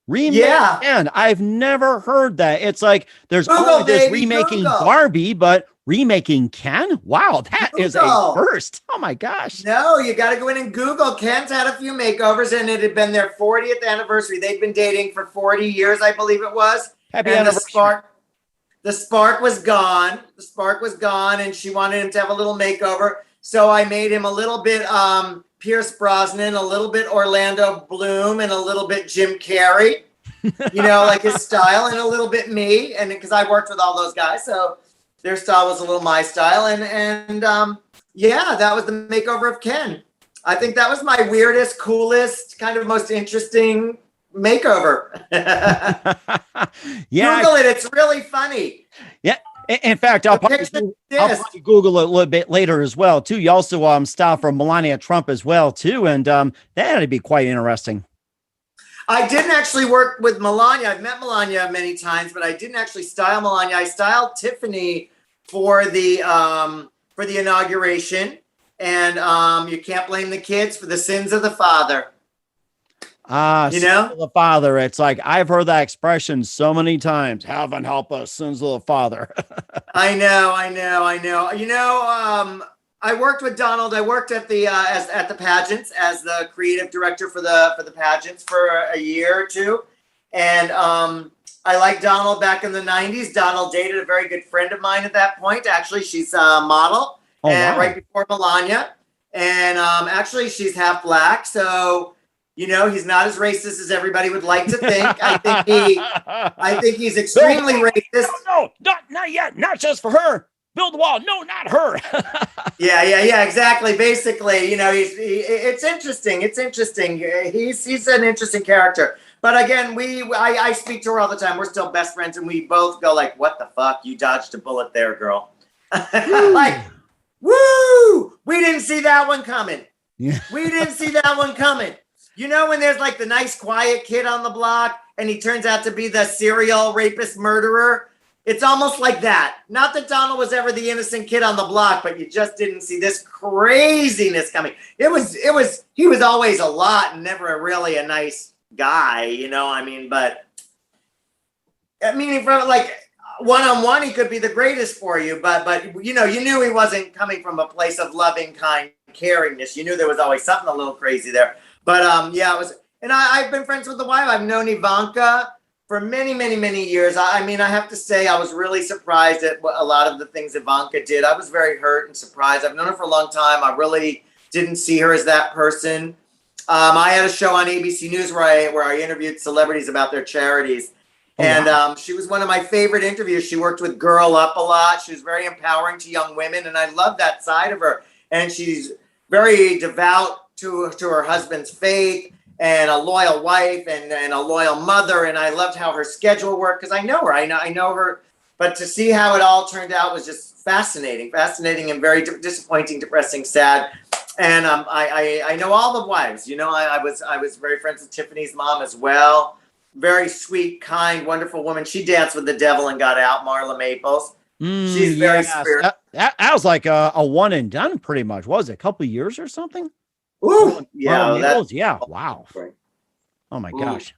Remake Ken. I've never heard that. It's like there's remaking Barbie, but remaking Ken? Wow, that is a first. Oh my gosh. No, you got to go in and Google. Ken's had a few makeovers, and it had been their 40th anniversary. They'd been dating for 40 years, I believe it was. Happy anniversary. The spark was gone. The spark was gone, and she wanted him to have a little makeover. So I made him a little bit Pierce Brosnan, a little bit Orlando Bloom, and a little bit Jim Carrey. You know, like his style, and a little bit me, and because I worked with all those guys, so their style was a little my style, and yeah, that was the makeover of Ken. I think that was my weirdest, coolest, kind of most interesting makeover. Yeah, Google it; it's really funny. Yeah, in fact, I'll probably Google it a little bit later as well too. You also style for Melania Trump as well too, and that had to be quite interesting. I didn't actually work with Melania. I've met Melania many times, but I didn't actually style Melania. I styled Tiffany for the inauguration, and you can't blame the kids for the sins of the father. You know, the father. It's like I've heard that expression so many times. Heaven help us, sins of the father. I know. You know, I worked with Donald. I worked at the at the pageants as the creative director for the pageants for a year or two, and I liked Donald back in the 90s. Donald dated a very good friend of mine at that point. Actually, she's a model, right before Melania, and actually she's half black. So You know, he's not as racist as everybody would like to think. I think he's extremely racist. No, not yet. Not just for her. Build the wall. No, not her. Yeah, exactly. Basically, you know, it's interesting. It's interesting. He's an interesting character. But again, I speak to her all the time. We're still best friends, and we both go like, "What the fuck? You dodged a bullet there, girl." Like, woo! We didn't see that one coming. Yeah. We didn't see that one coming. You know, when there's like the nice, quiet kid on the block, and he turns out to be the serial rapist murderer. It's almost like that. Not that Donald was ever the innocent kid on the block, but you just didn't see this craziness coming. He was always a lot and never really a nice guy, you know, I mean, but I mean, from like one-on-one, he could be the greatest for you, but you know, you knew he wasn't coming from a place of loving, kind caringness. You knew there was always something a little crazy there. But yeah, it was, and I've been friends with the wife. I've known Ivanka for many, many, many years. I mean, I have to say, I was really surprised at a lot of the things Ivanka did. I was very hurt and surprised. I've known her for a long time. I really didn't see her as that person. I had a show on ABC News where I interviewed celebrities about their charities. And she was one of my favorite interviews. She worked with Girl Up a lot. She was very empowering to young women, and I love that side of her. And she's very devout to her husband's faith, and a loyal wife, and a loyal mother. And I loved how her schedule worked, because I know her. I know her. But to see how it all turned out was just fascinating and very disappointing, depressing, sad. And I know all the wives. You know, I was very friends with Tiffany's mom as well. Very sweet, kind, wonderful woman. She danced with the devil and got out, Marla Maples. She's very spiritual. That was like a one and done, pretty much. What was it, a couple of years or something? Ooh, yeah. Yeah. Wow. Right. Oh my gosh.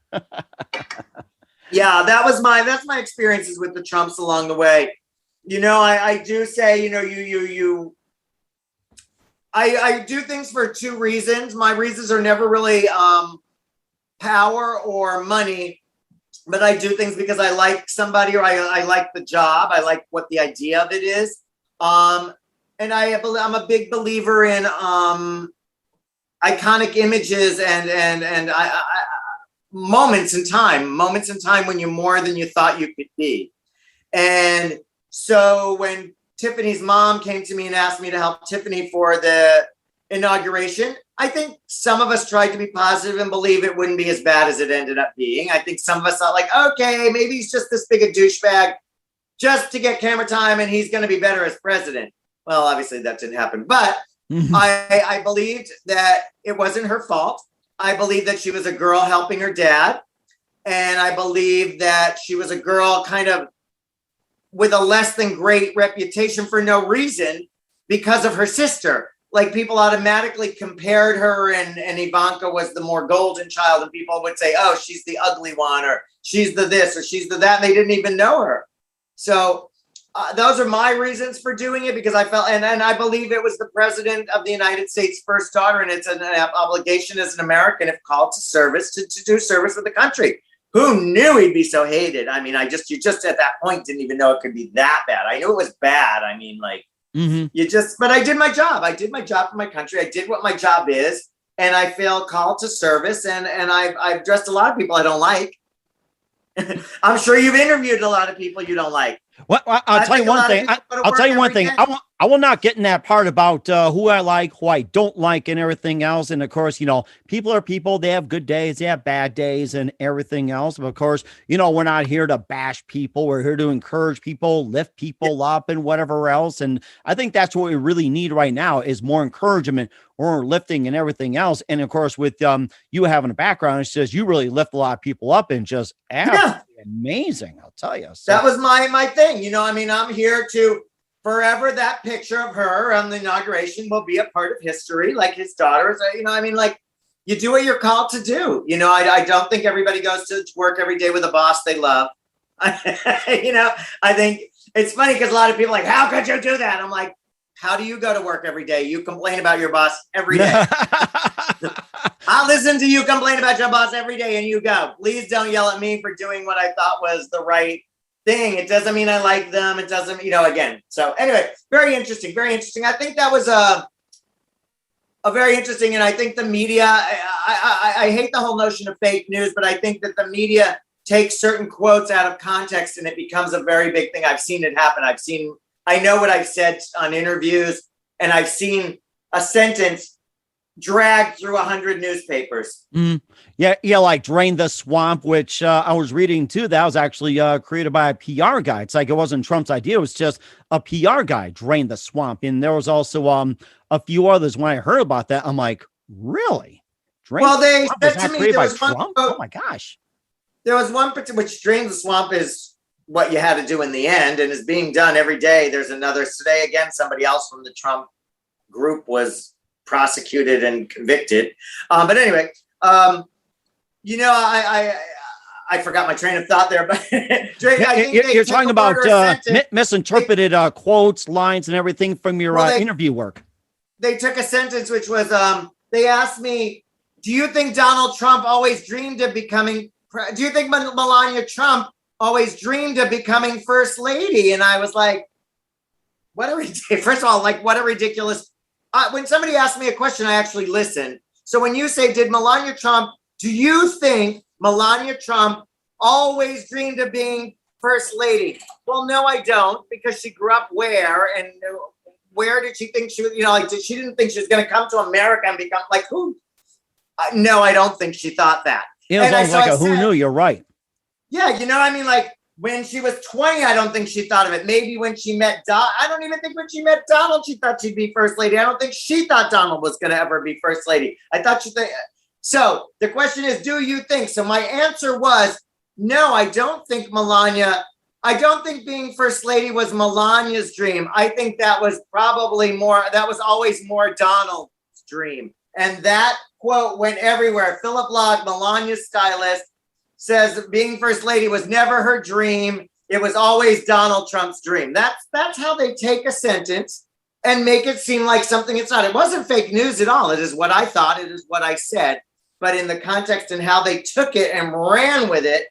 Yeah, that's my experiences with the Trumps along the way. You know, I do say, you know, I do things for two reasons. My reasons are never really power or money, but I do things because I like somebody, or I like the job. I like what the idea of it is. And I'm a big believer in iconic images and moments in time when you're more than you thought you could be. And so when Tiffany's mom came to me and asked me to help Tiffany for the inauguration, I think some of us tried to be positive and believe it wouldn't be as bad as it ended up being. I think some of us thought like, okay, maybe he's just this big a douchebag just to get camera time and he's going to be better as president. Well, obviously that didn't happen, but I believed that it wasn't her fault. I believed that she was a girl helping her dad. And I believed that she was a girl kind of with a less than great reputation for no reason because of her sister. Like, people automatically compared her and Ivanka was the more golden child, and people would say, oh, she's the ugly one, or she's the this, or she's the that, and they didn't even know her. So those are my reasons for doing it, because I felt, and I believe it was the president of the United States' first daughter, and it's an obligation as an American, if called to service, to do service for the country. Who knew he'd be so hated? I mean, you just at that point didn't even know it could be that bad. I knew it was bad. I mean, like, but I did my job. I did my job for my country. I did what my job is, and I feel called to service. And I've dressed a lot of people I don't like. I'm sure you've interviewed a lot of people you don't like. Well, I'll tell you one thing. I'll tell you one thing. I will not get in that part about who I like, who I don't like, and everything else. And of course, you know, people are people. They have good days, they have bad days, and everything else. But of course, you know, we're not here to bash people. We're here to encourage people, lift people up, and whatever else. And I think that's what we really need right now is more encouragement, or lifting, and everything else. And of course, with you having a background, it says you really lift a lot of people up, and just amazing. I'll tell you. So, that was my thing. You know, I mean, I'm here to forever. That picture of her on the inauguration will be a part of history, like his daughters. You know, I mean, like, you do what you're called to do. You know, I don't think everybody goes to work every day with a boss they love. You know, I think it's funny because a lot of people are like, how could you do that? I'm like, how do you go to work every day? You complain about your boss every day. I'll listen to you complain about your boss every day, and you go. Please don't yell at me for doing what I thought was the right thing. It doesn't mean I like them. It doesn't, you know, again. So anyway, very interesting, very interesting. I think that was very interesting. And I think the media, I hate the whole notion of fake news, but I think that the media takes certain quotes out of context and it becomes a very big thing. I've seen it happen. I know what I've said on interviews, and I've seen a sentence dragged through 100 newspapers. Yeah, like Drain the Swamp, which I was reading too. That was actually created by a PR guy. It's like it wasn't Trump's idea. It was just a PR guy, Drain the Swamp. And there was also a few others. When I heard about that, I'm like, really? They said to me, there was one quote? Oh my gosh. There was one which Drain the Swamp is what you had to do in the end and is being done every day. There's another today again. Somebody else from the Trump group was prosecuted and convicted. But anyway, I forgot my train of thought there. But you're talking about misinterpreted quotes, lines, and everything from your interview work. They took a sentence which was they asked me, "Do you think Donald Trump always dreamed of becoming? Do you think Melania Trump always dreamed of becoming first lady?" And I was like, first of all, like, what a ridiculous, when somebody asks me a question, I actually listen. So when you say, do you think Melania Trump always dreamed of being first lady? Well, no, I don't, because she grew up where did she think she was, she didn't think she was going to come to America and become like who? No, I don't think she thought that. It was almost like who knew. You're right. Yeah, like when she was 20, I don't think she thought of it. Maybe when she met I don't even think when she met Donald, she thought she'd be first lady. I don't think she thought Donald was going to ever be first lady. I thought so the question is, do you think? So my answer was, no, I don't think being first lady was Melania's dream. I think that was always more Donald's dream. And that quote went everywhere. Phillip Bloch, Melania's stylist, says being first lady was never her dream. It was always Donald Trump's dream. That's how they take a sentence and make it seem like something it's not. It wasn't fake news at all. It is what I thought. It is what I said. But in the context and how they took it and ran with it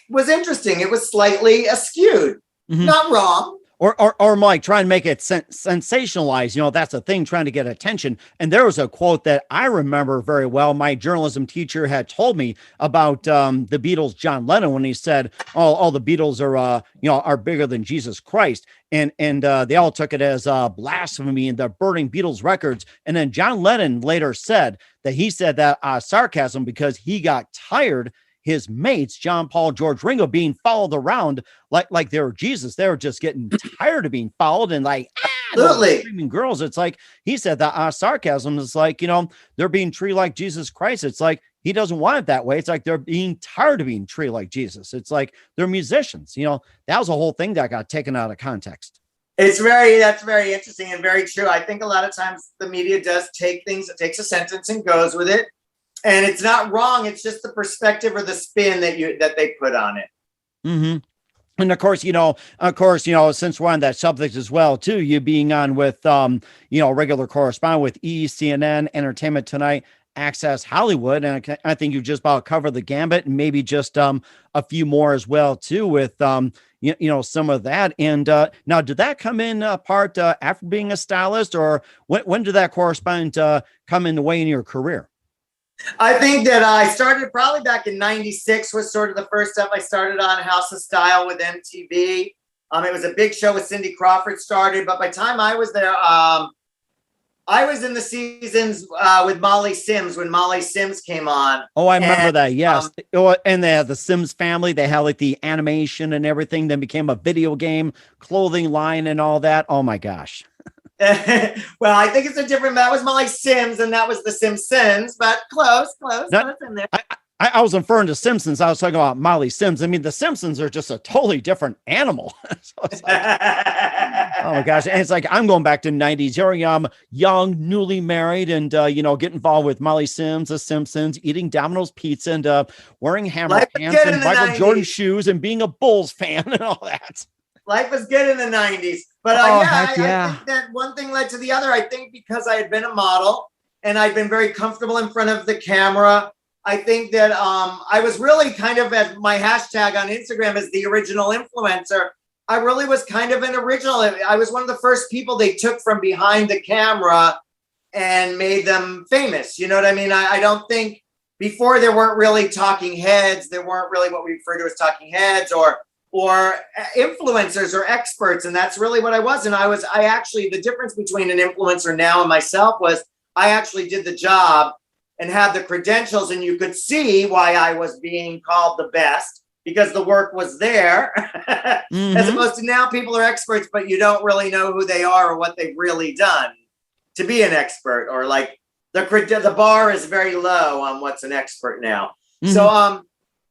was interesting. It was slightly askewed. Not wrong. Or Mike, try and make it sensationalized. That's a thing, trying to get attention. And there was a quote that I remember very well. My journalism teacher had told me about the Beatles, John Lennon, when he said, all the Beatles are bigger than Jesus Christ. And they all took it as blasphemy and they're burning Beatles records. And then John Lennon later said that sarcasm because he got tired his mates, John, Paul, George, Ringo, being followed around like they were Jesus. They were just getting tired of being followed and screaming girls. It's like he said that sarcasm is like, they're being treated like Jesus Christ. It's like he doesn't want it that way. It's like they're being tired of being treated like Jesus. It's like they're musicians. That was a whole thing that got taken out of context. That's very interesting and very true. I think a lot of times the media does take things, it takes a sentence and goes with it. And it's not wrong. It's just the perspective or the spin that they put on it. Mm-hmm. And of course, since we're on that subject as well, too, you being on with, regular correspondent with CNN, Entertainment Tonight, Access Hollywood. And I think you just about covered the gambit and maybe just a few more as well, too, with, some of that. And now, did that come in part after being a stylist, or when did that correspondent come in the way in your career? I think that I started probably back in 96 was sort of the first step. I started on House of Style with MTV. It was a big show with Cindy Crawford started, but by the time I was there, I was in the seasons with Molly Sims when Molly Sims came on. Oh, I remember that. Yes. And they had the Sims family. They had like the animation and everything, then became a video game, clothing line and all that. Oh my gosh. Well, I think it's that was Molly Sims and that was the Simpsons, but close in there. I was referring to Simpsons. I was talking about Molly Sims. I mean, the Simpsons are just a totally different animal. So it's like, oh my gosh. And it's like, I'm going back to 90s. Here I am, young, newly married, and, get involved with Molly Sims, the Simpsons, eating Domino's pizza and wearing hammer pants and Michael Jordan shoes and being a Bulls fan and all that. Life was good in the 90s. But I think that one thing led to the other. I think because I had been a model and I'd been very comfortable in front of the camera, I think that I was really kind of at my hashtag on Instagram as the original influencer. I really was kind of an original. I was one of the first people they took from behind the camera and made them famous. You know what I mean? I don't think before there weren't really talking heads. There weren't really what we refer to as talking heads or influencers or experts. And that's really what I was. And I actually, the difference between an influencer now and myself was I actually did the job and had the credentials, and you could see why I was being called the best because the work was there. As opposed to now people are experts, but you don't really know who they are or what they've really done to be an expert, or like the bar is very low on what's an expert now. So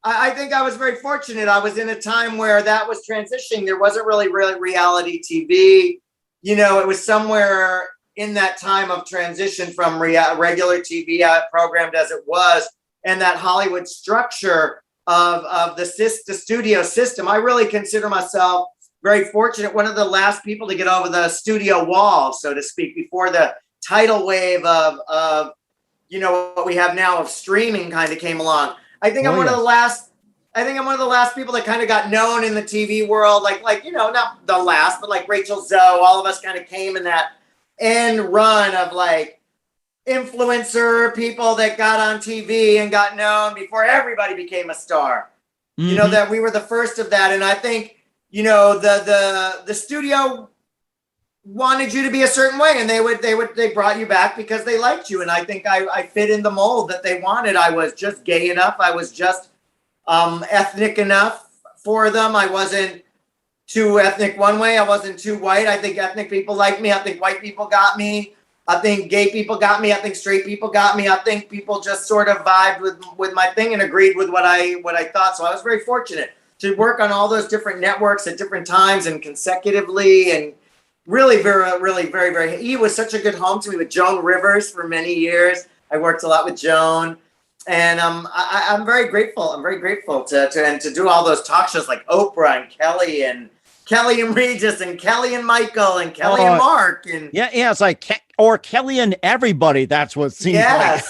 I think I was very fortunate. I was in a time where that was transitioning. There wasn't really reality TV. You know, it was somewhere in that time of transition from regular TV programmed as it was, and that Hollywood structure of the studio system. I really consider myself very fortunate. One of the last people to get over the studio wall, so to speak, before the tidal wave of you know what we have now of streaming kind of came along. I think I'm one of the last. I think I'm one of the last people that kind of got known in the TV world, like you know, not the last, but like Rachel Zoe. All of us kind of came in that end run of like influencer people that got on TV and got known before everybody became a star. You know, that we were the first of that, and I think you know the studio wanted you to be a certain way, and they brought you back because they liked you, and I think I fit in the mold that they wanted. I was just gay enough. I was just ethnic enough for them. I wasn't too ethnic one way. I wasn't too white. I think ethnic people like me. I think white people got me. I think gay people got me. I think straight people got me. I think people just sort of vibed with my thing and agreed with what I thought. So I was very fortunate to work on all those different networks at different times and consecutively, and really, very. He was such a good home to me with Joan Rivers for many years. I worked a lot with Joan. And I'm very grateful. I'm very grateful to do all those talk shows like Oprah and Kelly and Regis and Kelly and Michael and Kelly and Mark and it's like Kelly and everybody. That's what it seems like.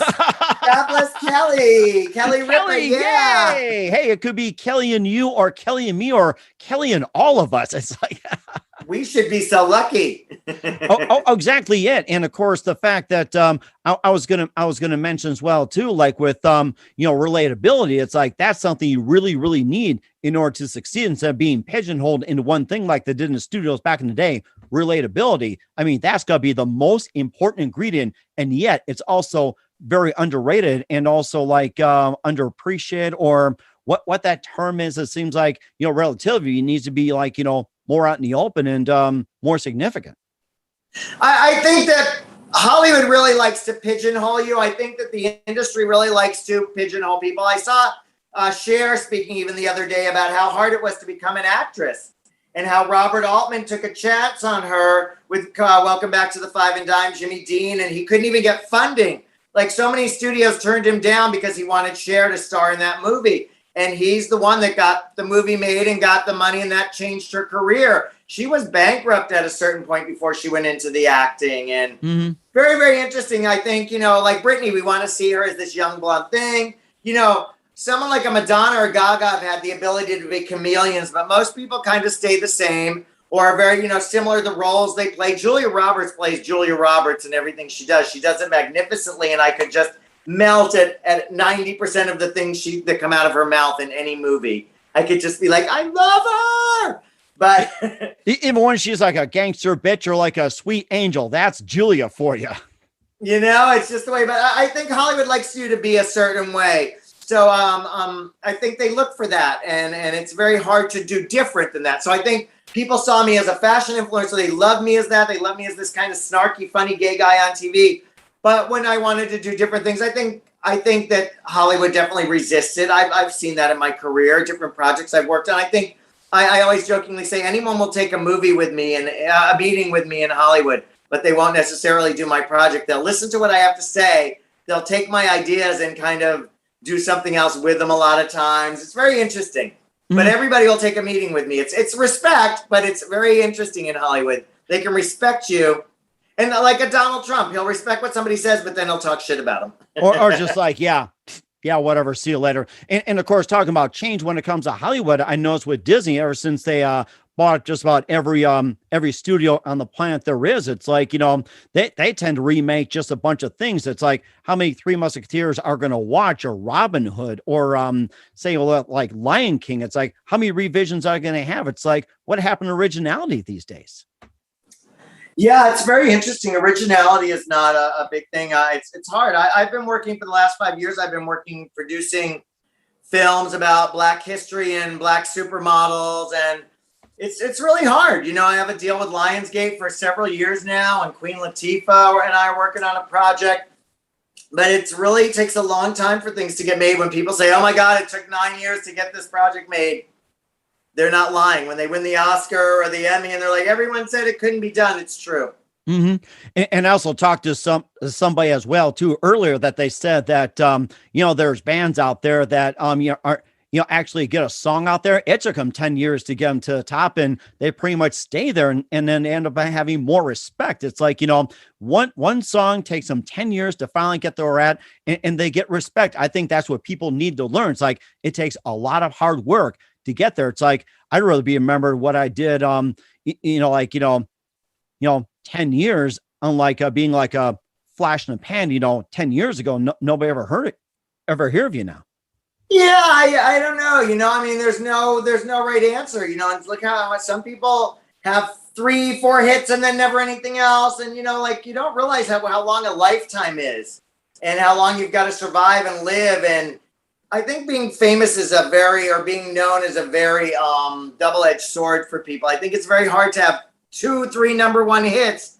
God bless Kelly Ripper. Yeah. Yay. Hey, it could be Kelly and you, or Kelly and me, or Kelly and all of us. It's like we should be so lucky. Exactly it. And of course, the fact that I was gonna mention as well too, like with relatability. It's like that's something you really need in order to succeed, instead of being pigeonholed into one thing like they did in the studios back in the day. Relatability. I mean, that's gotta be the most important ingredient, and yet it's also very underrated and also like underappreciated, or what that term is. It seems like relativity needs to be like more out in the open and more significant. I think that Hollywood really likes to pigeonhole you. I think that the industry really likes to pigeonhole people. I saw Cher speaking even the other day about how hard it was to become an actress, and how Robert Altman took a chance on her with Welcome Back to the Five and Dime, Jimmy Dean, and he couldn't even get funding. Like, so many studios turned him down because he wanted Cher to star in that movie. And he's the one that got the movie made and got the money, and that changed her career. She was bankrupt at a certain point before she went into the acting. And very, very interesting. I think, like Britney, we want to see her as this young blonde thing. Someone like a Madonna or Gaga have had the ability to be chameleons, but most people kind of stay the same or are very, similar to the roles they play. Julia Roberts plays Julia Roberts in everything she does. She does it magnificently, and I could just melt at 90% of the things that come out of her mouth in any movie. I could just be like, I love her. But even when she's like a gangster bitch or like a sweet angel, that's Julia for you. It's just the way. But I think Hollywood likes you to be a certain way. So I think they look for that, and it's very hard to do different than that. So I think people saw me as a fashion influencer. They love me as that. They love me as this kind of snarky, funny gay guy on TV. But when I wanted to do different things, I think that Hollywood definitely resisted. I've seen that in my career, different projects I've worked on. I think I always jokingly say anyone will take a movie with me and a meeting with me in Hollywood, but they won't necessarily do my project. They'll listen to what I have to say. They'll take my ideas and kind of do something else with them a lot of times. It's very interesting. But everybody will take a meeting with me. It's respect, but it's very interesting in Hollywood. They can respect you. And like a Donald Trump, he'll respect what somebody says, but then he'll talk shit about him. or just like, yeah, whatever. See you later. And of course, talking about change when it comes to Hollywood, I noticed with Disney, ever since they bought just about every studio on the planet there is. It's like, they tend to remake just a bunch of things. It's like, how many Three Musketeers are going to watch, or Robin Hood, or say like Lion King? It's like, how many revisions are going to have? It's like, what happened to originality these days? Yeah, it's very interesting. Originality is not a big thing. It's hard. I've been working for the last 5 years. I've been producing films about Black history and Black supermodels, and it's really hard. I have a deal with Lionsgate for several years now, and Queen Latifah and I are working on a project. But it really takes a long time for things to get made. When people say, "Oh my God, it took 9 years to get this project made," they're not lying. When they win the Oscar or the Emmy and they're like, everyone said it couldn't be done, it's true. Mm-hmm. And I also talked to somebody as well too earlier, that they said that there's bands out there that actually get a song out there. It took them 10 years to get them to the top, and they pretty much stay there and then they end up having more respect. It's like, one song takes them 10 years to finally get where they're at, and they get respect. I think that's what people need to learn. It's like, it takes a lot of hard work to get there. It's like, I'd rather be remembered what I did, 10 years, unlike being like a flash in the pan, 10 years ago, nobody ever hear of you now. Yeah, I don't know. There's no right answer. And look how some people have 3-4 hits and then never anything else. And, you don't realize how long a lifetime is and how long you've got to survive and live. And I think being famous is being known is a very double-edged sword for people. I think it's very hard to have 2-3 number one hits.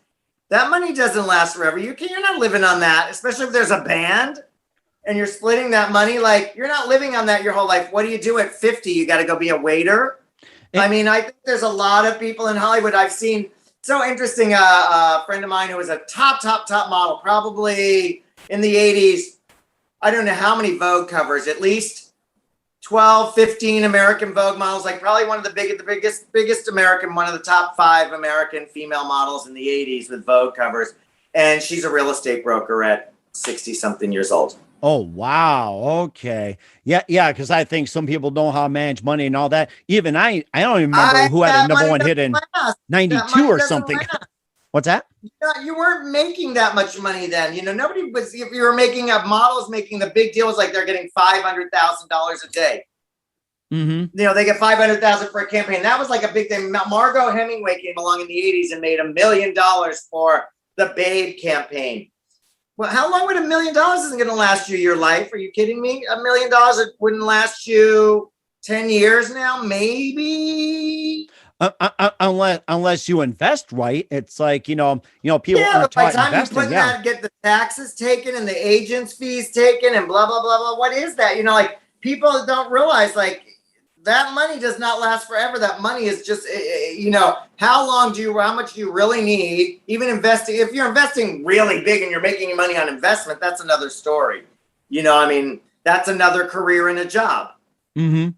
That money doesn't last forever. You're not living on that, especially if there's a band and you're splitting that money. Like, you're not living on that your whole life. What do you do at 50? You got to go be a waiter. I think there's a lot of people in Hollywood I've seen. So interesting. A friend of mine who was a top model, probably in the 80s. I don't know how many Vogue covers, at least 12, 15 American Vogue models, like probably one of the biggest American, one of the top 5 American female models in the 80s with Vogue covers. And she's a real estate broker at 60 something years old. Oh, wow. Okay. Yeah. Because I think some people know how to manage money and all that. Even I don't even remember who had a number one hit in 92 or something. What's that? You weren't making that much money then. Nobody was, if you were making up models, making the big deal was like they're getting $500,000 a day. Mm-hmm. They get $500,000 for a campaign. That was like a big thing. Margot Hemingway came along in the 80s and made $1 million for the Babe campaign. Well, how long would $1 million isn't going to last you your life? Are you kidding me? $1 million, it wouldn't last you 10 years now, maybe. Unless you invest right. It's like, people aren't taught investing. That, get the taxes taken and the agent's fees taken and blah, blah, blah, blah. What is that? People don't realize that money does not last forever. That money is just, how much do you really need? Even investing, if you're investing really big and you're making money on investment, that's another story. That's another career and a job. Mm-hmm.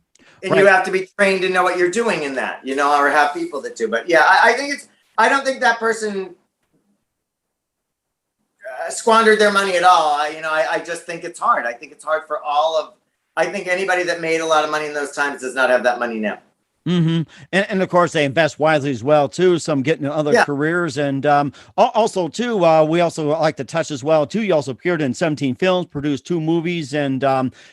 And you have to be trained to know what you're doing in that, or have people that do. But yeah, I don't think that person squandered their money at all. I just think it's hard. I think it's hard for I think anybody that made a lot of money in those times does not have that money now. Mm-hmm. And of course they invest wisely as well too. Some getting other careers, and also too, we also like to touch as well too. You also appeared in 17 films, produced 2 movies, and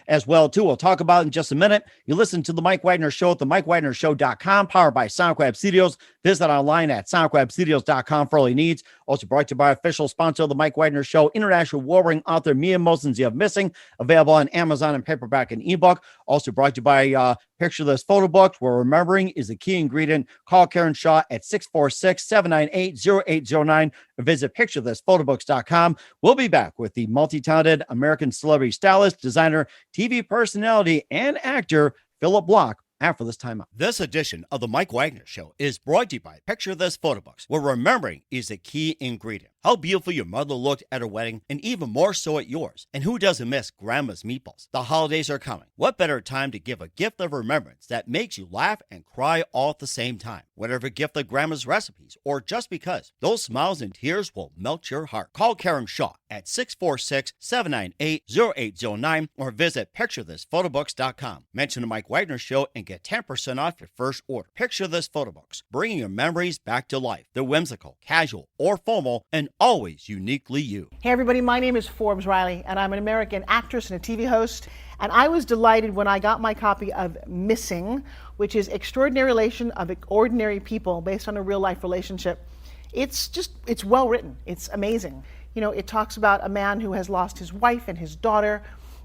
as well too. We'll talk about it in just a minute. You listen to the Mike Wagner Show at the MikeWagnerShow.com, powered by SonicWeb Studios. Visit online at SonicWebStudios.com for all your needs. Also brought to you by official sponsor of the Mike Wagner Show, international war-ring author Mia Mosin's You Have Missing, available on Amazon and paperback and ebook. Also brought to you by Picture This Photo Book, where remembering is the key ingredient. Call Karen Shaw at 646-798-0809 or visit picturethisphotoBooks.com. We'll be back with the multi-talented American celebrity stylist, designer, TV personality, and actor Phillip Bloch after this time out. This edition of the Mike Wagner Show is brought to you by Picture This Photo Books, where remembering is the key ingredient. How beautiful your mother looked at her wedding, and even more so at yours. And who doesn't miss Grandma's meatballs? The holidays are coming. What better time to give a gift of remembrance that makes you laugh and cry all at the same time? Whatever gift of Grandma's recipes, or just because, those smiles and tears will melt your heart. Call Karen Shaw at 646-798-0809 or visit picturethisphotobooks.com. Mention the Mike Wagner Show and get get 10% off your first order. Picture this photo books, bringing your memories back to life. They're whimsical, casual, or formal, and always uniquely you. Hey everybody, my name is Forbes Riley, and I'm an American actress and a TV host. And I was delighted when I got my copy of Missing, which is Extraordinary Relation of Ordinary People based on a real life relationship. It's well written. It's amazing. You know, it talks about a man who has lost his wife and his daughter,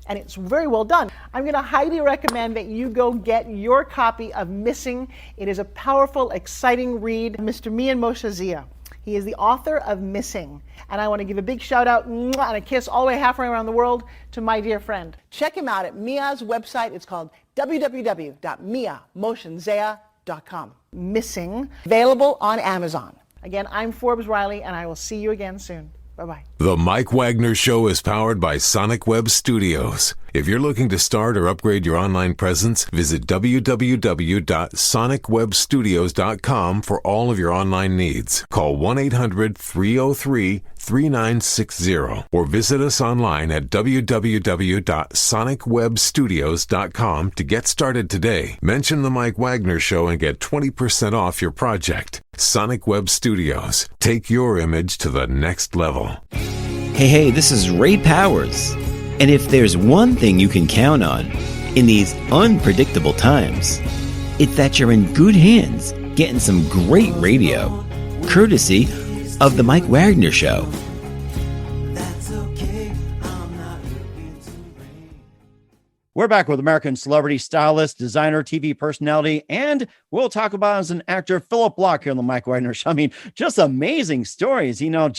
and it's very well done. I'm going to highly recommend that you go get your copy of Missing. It is a powerful, exciting read. Mr. Mian Moshe Zia. He is the author of Missing. And I want to give a big shout out and a kiss all the way halfway around the world to my dear friend. Check him out at Mia's website. It's called www.miamotionzea.com. Missing, available on Amazon. Again, I'm Forbes Riley, and I will see you again soon. Bye-bye. The Mike Wagner Show is powered by Sonic Web Studios. If you're looking to start or upgrade your online presence, visit www.sonicwebstudios.com for all of your online needs. Call 1-800-303-3960 or visit us online at www.sonicwebstudios.com to get started today. Mention The Mike Wagner Show and get 20% off your project. Sonic Web Studios. Take your image to the next level. Hey, this is Ray Powers. And if there's one thing you can count on in these unpredictable times, it's that you're in good hands getting some great radio, courtesy of The Mike Wagner Show. We're back with American celebrity, stylist, designer, TV personality, and we'll talk about as an actor, Phillip Bloch here on the Mike Wagner Show. I mean, just amazing stories, you know,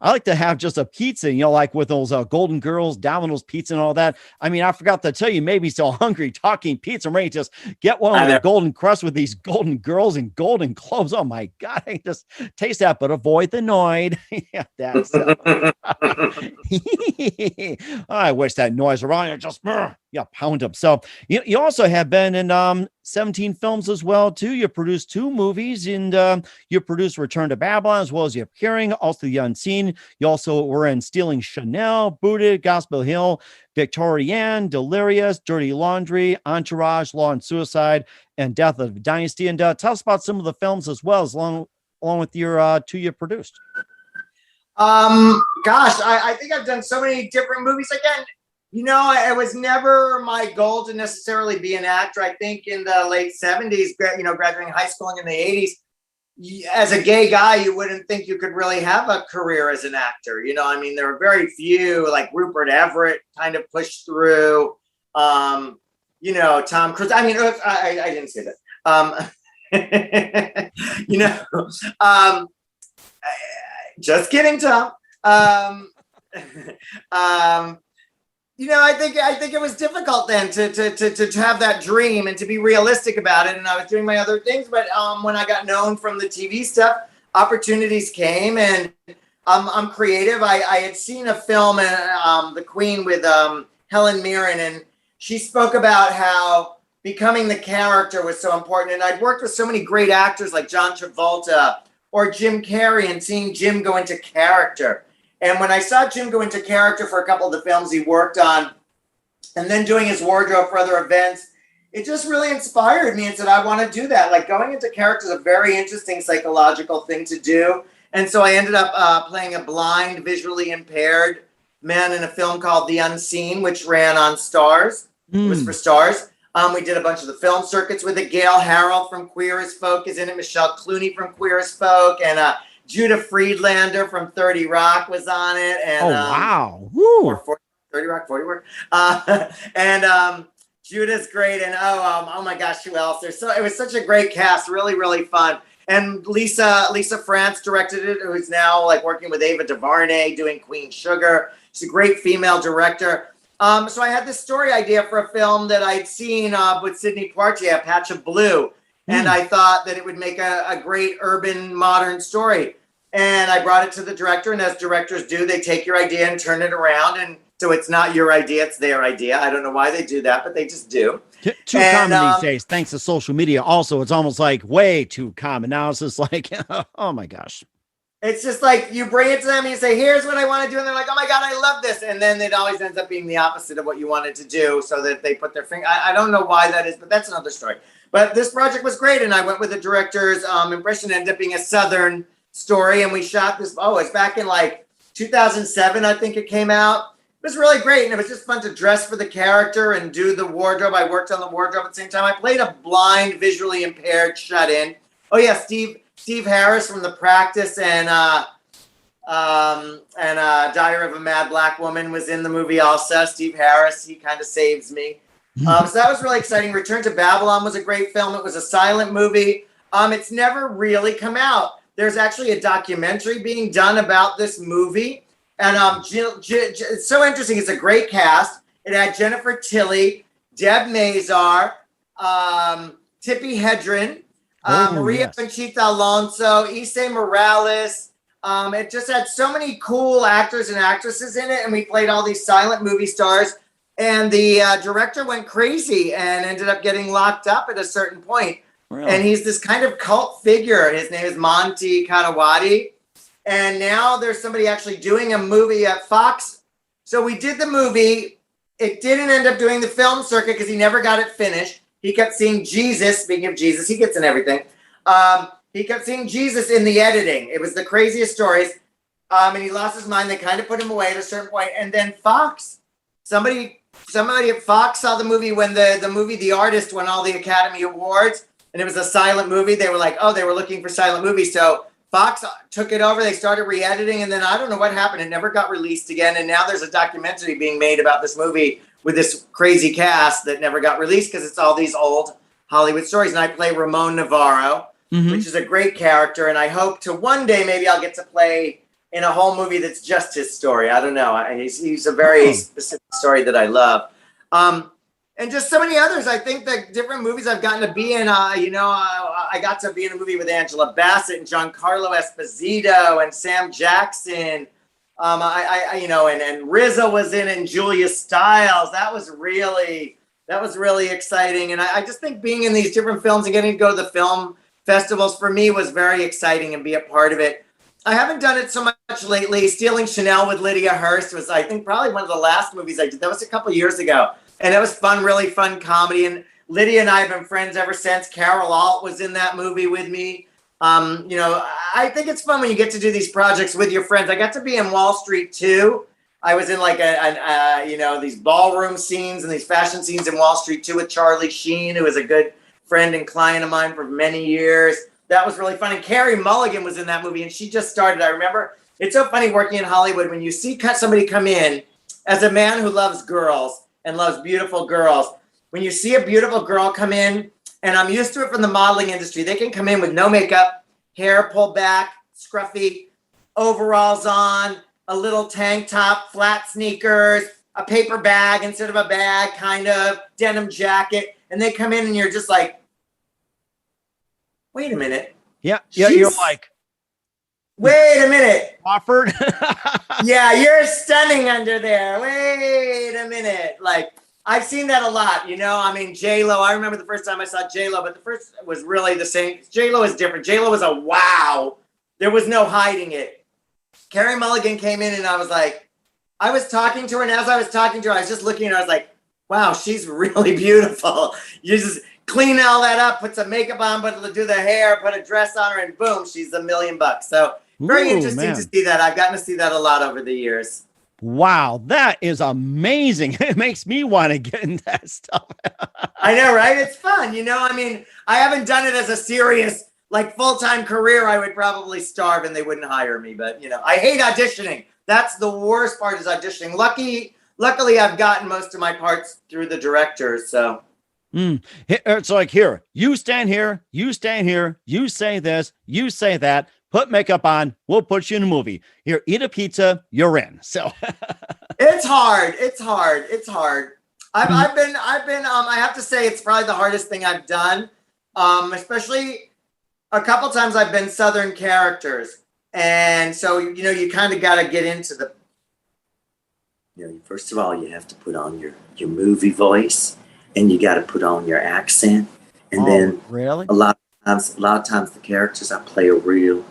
I like to have just a pizza, you know, like with those Golden Girls, Domino's pizza and all that. I mean, I forgot to tell you, maybe still hungry talking pizza. I'm ready to just get one of the Golden Crust with these Golden Girls and Golden Globes. Oh my God, I just taste that, but avoid the noid. Yeah, that's I wish that noise around you just pound them. So you also have been in 17 films as well too. You produced 2 movies, and you produced Return to Babylon, as well as you're appearing also The Unseen. You also were in Stealing Chanel, Booted, Gospel Hill, Victorienne, Delirious, Dirty Laundry, Entourage, Law and Suicide, and Death of a Dynasty. And tell us about some of the films as well, as along with your 2 you produced. Gosh, I think I've done so many different movies. Again, you know, it was never my goal to necessarily be an actor. I think in the late 70s, you know, graduating high school and in the 80s, as a gay guy, you wouldn't think you could really have a career as an actor. You know, I mean, there were very few, like Rupert Everett kind of pushed through, you know, Tom Cruise. I mean, I didn't say that. You know, just kidding, Tom. You know, I think it was difficult then to have that dream and to be realistic about it. And I was doing my other things, but when I got known from the TV stuff, opportunities came, and I'm creative. I had seen a film, The Queen, with Helen Mirren, and she spoke about how becoming the character was so important. And I'd worked with so many great actors like John Travolta or Jim Carrey, and seeing Jim go into character. And when I saw Jim go into character for a couple of the films he worked on, and then doing his wardrobe for other events, it just really inspired me and said, I want to do that. Like, going into character is a very interesting psychological thing to do. And so I ended up playing a blind, visually impaired man in a film called The Unseen, which ran on Stars. It was for Stars. We did a bunch of the film circuits with it. Gail Harrell from Queer as Folk is in it. Michelle Clooney from Queer as Folk. And Judah Friedlander from 30 Rock was on it. And, wow. Woo. 30 Rock, 40 Rock. And Judah's great. And oh my gosh, who else? It was such a great cast, really, really fun. And Lisa France directed it, who's now like working with Ava DuVernay doing Queen Sugar. She's a great female director. So I had this story idea for a film that I'd seen with Sidney Poitier, A Patch of Blue. And I thought that it would make a great urban modern story. And I brought it to the director, and as directors do, they take your idea and turn it around. And so it's not your idea, it's their idea. I don't know why they do that, but they just do. Too common these days, thanks to social media. Also, it's almost like way too common. Now it's just like, oh my gosh. It's just like you bring it to them and you say, here's what I want to do. And they're like, oh my God, I love this. And then it always ends up being the opposite of what you wanted to do, so that they put their finger. I don't know why that is, but that's another story. But this project was great. And I went with the director's impression. It ended up being a Southern story. And we shot this. Oh, it's back in like 2007, I think it came out. It was really great. And it was just fun to dress for the character and do the wardrobe. I worked on the wardrobe at the same time. I played a blind, visually impaired shut-in. Oh yeah, Steve Harris from The Practice and Diary of a Mad Black Woman was in the movie also. Steve Harris, he kind of saves me. So that was really exciting. Return to Babylon was a great film. It was a silent movie. It's never really come out. There's actually a documentary being done about this movie. And it's so interesting. It's a great cast. It had Jennifer Tilly, Deb Mazar, Tippi Hedren, Maria Conchita Alonso, Issei Morales. It just had so many cool actors and actresses in it. And we played all these silent movie stars. And the director went crazy and ended up getting locked up at a certain point. Really? And he's this kind of cult figure. His name is Monty Kadawati. And now there's somebody actually doing a movie at Fox. So we did the movie. It didn't end up doing the film circuit because he never got it finished. He kept seeing Jesus. Speaking of Jesus, he gets in everything. He kept seeing Jesus in the editing. It was the craziest stories. And he lost his mind. They kind of put him away at a certain point. And then Fox, somebody at Fox saw the movie when the movie The Artist won all the Academy Awards. And it was a silent movie. They were like, oh, they were looking for silent movies. So Fox took it over. They started re-editing, and then I don't know what happened. It never got released again. And now there's a documentary being made about this movie with this crazy cast that never got released because it's all these old Hollywood stories. And I play Ramon Navarro, which is a great character. And I hope to one day maybe I'll get to play in a whole movie that's just his story. I don't know. He's a very specific story that I love. And just so many others. I think the different movies I've gotten to be in, I got to be in a movie with Angela Bassett and Giancarlo Esposito and Sam Jackson. And RZA was in and Julia Stiles. That was really exciting. And I just think being in these different films and getting to go to the film festivals for me was very exciting and be a part of it. I haven't done it so much lately. Stealing Chanel with Lydia Hearst was, I think, probably one of the last movies I did. That was a couple years ago. And it was fun, really fun comedy. And Lydia and I have been friends ever since. Carol Alt was in that movie with me. I think it's fun when you get to do these projects with your friends. I got to be in Wall Street too. I was in like these ballroom scenes and these fashion scenes in Wall Street too with Charlie Sheen, who was a good friend and client of mine for many years. That was really fun. And Carey Mulligan was in that movie, and she just started. I remember. It's so funny working in Hollywood when you see somebody come in as a man who loves girls and loves beautiful girls. When you see a beautiful girl come in, and I'm used to it from the modeling industry, they can come in with no makeup, hair pulled back, scruffy, overalls on, a little tank top, flat sneakers, a paper bag instead of a bag, kind of, denim jacket. And they come in and you're just like, wait a minute. Yeah, you're like, wait a minute. Offered. Yeah, you're stunning under there. Wait a minute. Like, I've seen that a lot, J-Lo. I remember the first time I saw J-Lo, but the first was really the same. J-Lo is different. J-Lo was a wow. There was no hiding it. Carey Mulligan came in and I was like, I was talking to her, and as I was talking to her, I was just looking at her. I was like, wow, she's really beautiful. You just clean all that up, put some makeup on, do the hair, put a dress on her, and boom, she's $1 million. So very interesting to see that. I've gotten to see that a lot over the years. Wow, that is amazing. It makes me want to get into that stuff. I know, right? It's fun. I haven't done it as a serious, full-time career. I would probably starve and they wouldn't hire me. But, I hate auditioning. That's the worst part, is auditioning. Luckily, I've gotten most of my parts through the directors, so. It's like, here, you stand here, you stand here, you say this, you say that. Put makeup on, we'll put you in a movie. Here, eat a pizza, you're in. So It's hard. I've been, I have to say it's probably the hardest thing I've done. Especially a couple times I've been Southern characters. And so, you kind of got to get into the, first of all, you have to put on your movie voice, and you got to put on your accent. And then really? A lot of times the characters I play are real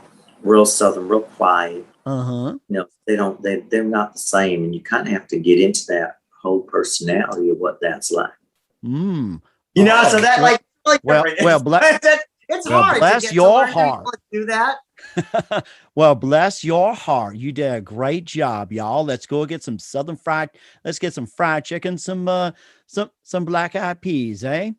real Southern, real quiet. Uh-huh. They're not the same. And you kind of have to get into that whole personality of what that's like. Mm. So that well, it's hard bless to get your to heart. to do that. Well, bless your heart. You did a great job, y'all. Let's go get some let's get some fried chicken, some black eyed peas, eh?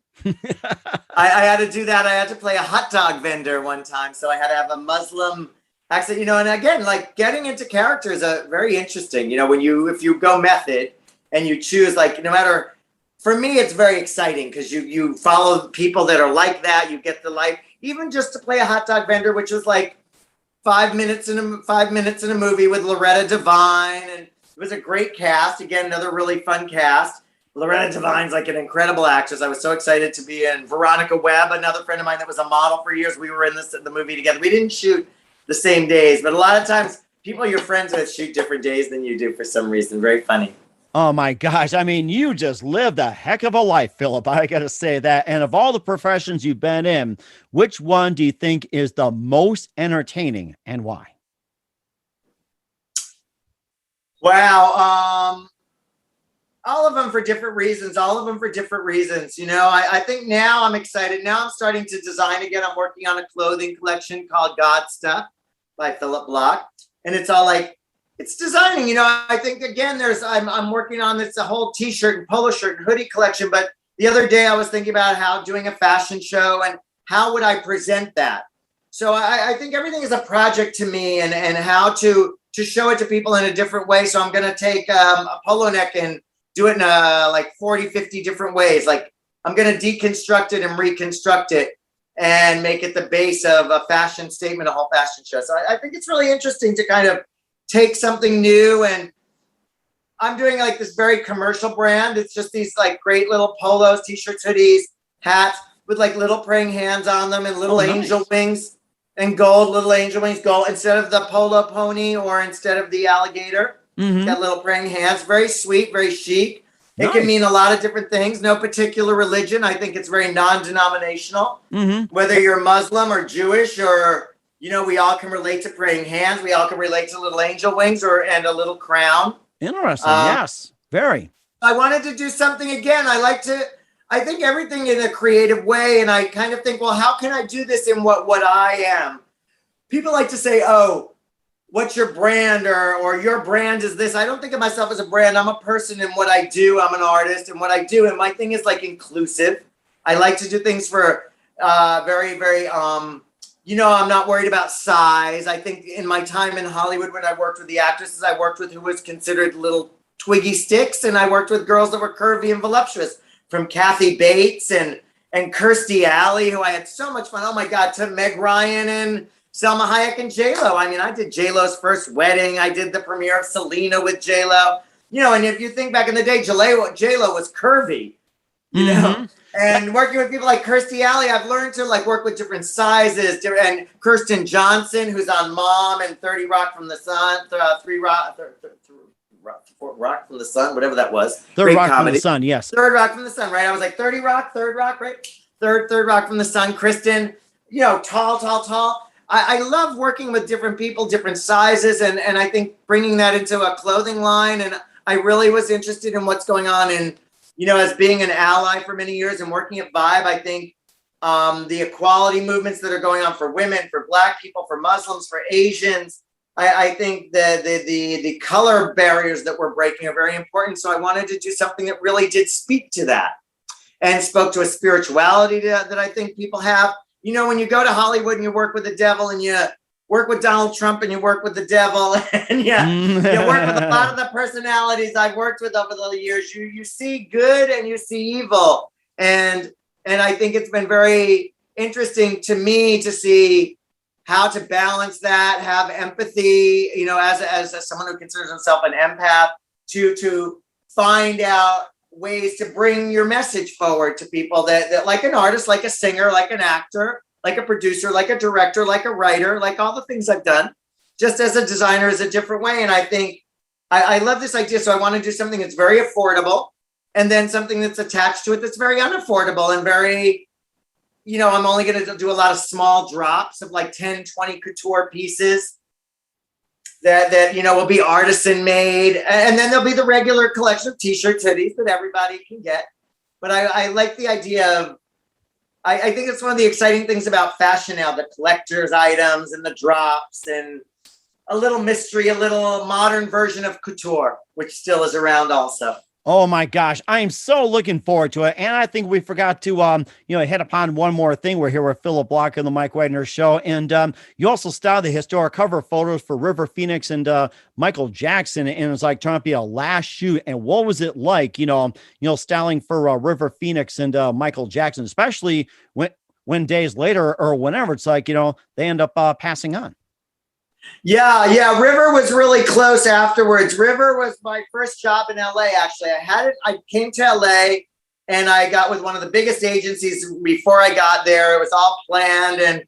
I had to do that. I had to play a hot dog vendor one time. So I had to have a Muslim accent, and again, like getting into characters are very interesting. If you go method and you choose, like, no matter, for me, it's very exciting because you follow people that are like that. You get the life, even just to play a hot dog vendor, which was like 5 minutes in a movie with Loretta Devine. And it was a great cast. Again, another really fun cast. Loretta Devine's like an incredible actress. I was so excited to be in. Veronica Webb, another friend of mine that was a model for years. We were in the movie together. We didn't shoot the same days, but a lot of times people you're friends with shoot different days than you do for some reason. Very funny. Oh my gosh. I mean, you just lived a heck of a life, Phillip. I got to say that. And of all the professions you've been in, which one do you think is the most entertaining and why? Wow. All of them for different reasons. I think now I'm excited. Now I'm starting to design again. I'm working on a clothing collection called God Stuff by Phillip Bloch. And it's all like, it's designing, I think again, I'm working on a whole t-shirt and polo shirt and hoodie collection. But the other day I was thinking about how doing a fashion show and how would I present that? So I think everything is a project to me and how to show it to people in a different way. So I'm going to take a polo neck and do it in like 40, 50 different ways. Like I'm going to deconstruct it and reconstruct it and make it the base of a fashion statement, a whole fashion show. So I think it's really interesting to kind of take something new, and I'm doing like this very commercial brand. It's just these like great little polos, t-shirts, hoodies, hats with like little praying hands on them and little angel wings and gold, little angel wings, gold, instead of the polo pony or instead of the alligator. Mm-hmm. Got little praying hands, very sweet, very chic. Nice. It can mean a lot of different things. No particular religion. I think it's very non-denominational. Mm-hmm. Whether you're Muslim or Jewish or, we all can relate to praying hands. We all can relate to little angel wings and a little crown. Interesting. Yes, very. I wanted to do something again. I think everything in a creative way. And I kind of think, well, how can I do this in what I am? People like to say, oh, what's your brand or your brand is this. I don't think of myself as a brand. I'm a person in what I do. I'm an artist in what I do. And my thing is like inclusive. I like to do things for very, very, I'm not worried about size. I think in my time in Hollywood, when I worked with the actresses, I worked with who was considered little twiggy sticks. And I worked with girls that were curvy and voluptuous, from Kathy Bates and Kirstie Alley, who I had so much fun. Oh my God, to Meg Ryan and Selma Hayek and J-Lo. I mean, I did J-Lo's first wedding. I did the premiere of Selena with J-Lo. And if you think back in the day, J-Lo was curvy, And working with people like Kirstie Alley, I've learned to like work with different sizes. And Kirsten Johnson, who's on Mom and 30 Rock from the Sun, Rock from the Sun, whatever that was. Third Rock from the Sun, yes. Third Rock from the Sun, right? I was like 30 Rock, Third Rock, right? Third Rock from the Sun. Kristen, tall. I love working with different people, different sizes, and I think bringing that into a clothing line. And I really was interested in what's going on in, as being an ally for many years and working at Vibe. I think the equality movements that are going on for women, for Black people, for Muslims, for Asians, I think the color barriers that we're breaking are very important. So I wanted to do something that really did speak to that and spoke to a spirituality that I think people have. When you go to Hollywood and you work with the devil and you work with Donald Trump and you work with the devil and you work with a lot of the personalities I've worked with over the years, you see good and you see evil. And I think it's been very interesting to me to see how to balance that, have empathy, as someone who considers himself an empath, to find out ways to bring your message forward to people that like an artist, like a singer, like an actor, like a producer, like a director, like a writer, like all the things I've done, just as a designer is a different way. And I think I love this idea. So I want to do something that's very affordable and then something that's attached to it that's very unaffordable and very I'm only going to do a lot of small drops of like 10, 20 couture pieces that will be artisan made. And then there'll be the regular collection of t-shirts, hoodies that everybody can get. But I like the idea of, I think it's one of the exciting things about fashion now, the collector's items and the drops and a little mystery, a little modern version of couture, which still is around also. Oh my gosh, I am so looking forward to it. And I think we forgot to, hit upon one more thing. We're here with Phillip Bloch on the Mike Wagner Show. And you also styled the historic cover photos for Riverphoenix and Michael Jackson. And it was like trying to be a last shoot. And what was it like, styling for Riverphoenix and Michael Jackson, especially when days later or whenever it's like, they end up passing on. Yeah. River was really close afterwards. River was my first job in LA. Actually, I came to LA and I got with one of the biggest agencies before I got there. It was all planned and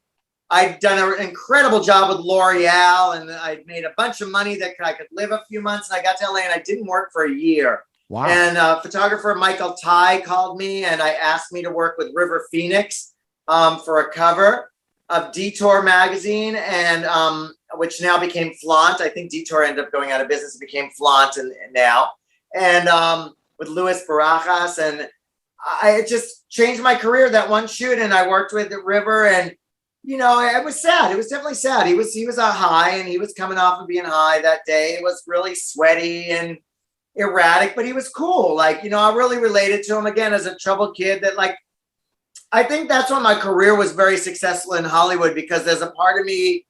I'd done an incredible job with L'Oreal and I'd made a bunch of money that I could live a few months. And I got to LA and I didn't work for a year. Wow. And photographer Michael Ty called me and I asked me to work with Riverphoenix for a cover of Detour magazine and which now became Flaunt. I think Detour ended up going out of business. It became Flaunt and now. And with Luis Barajas. And it just changed my career, that one shoot. And I worked with River and, it was sad. It was definitely sad. He was a high and he was coming off of being high that day. It was really sweaty and erratic, but he was cool. I really related to him again as a troubled kid that I think that's why my career was very successful in Hollywood, because there's a part of me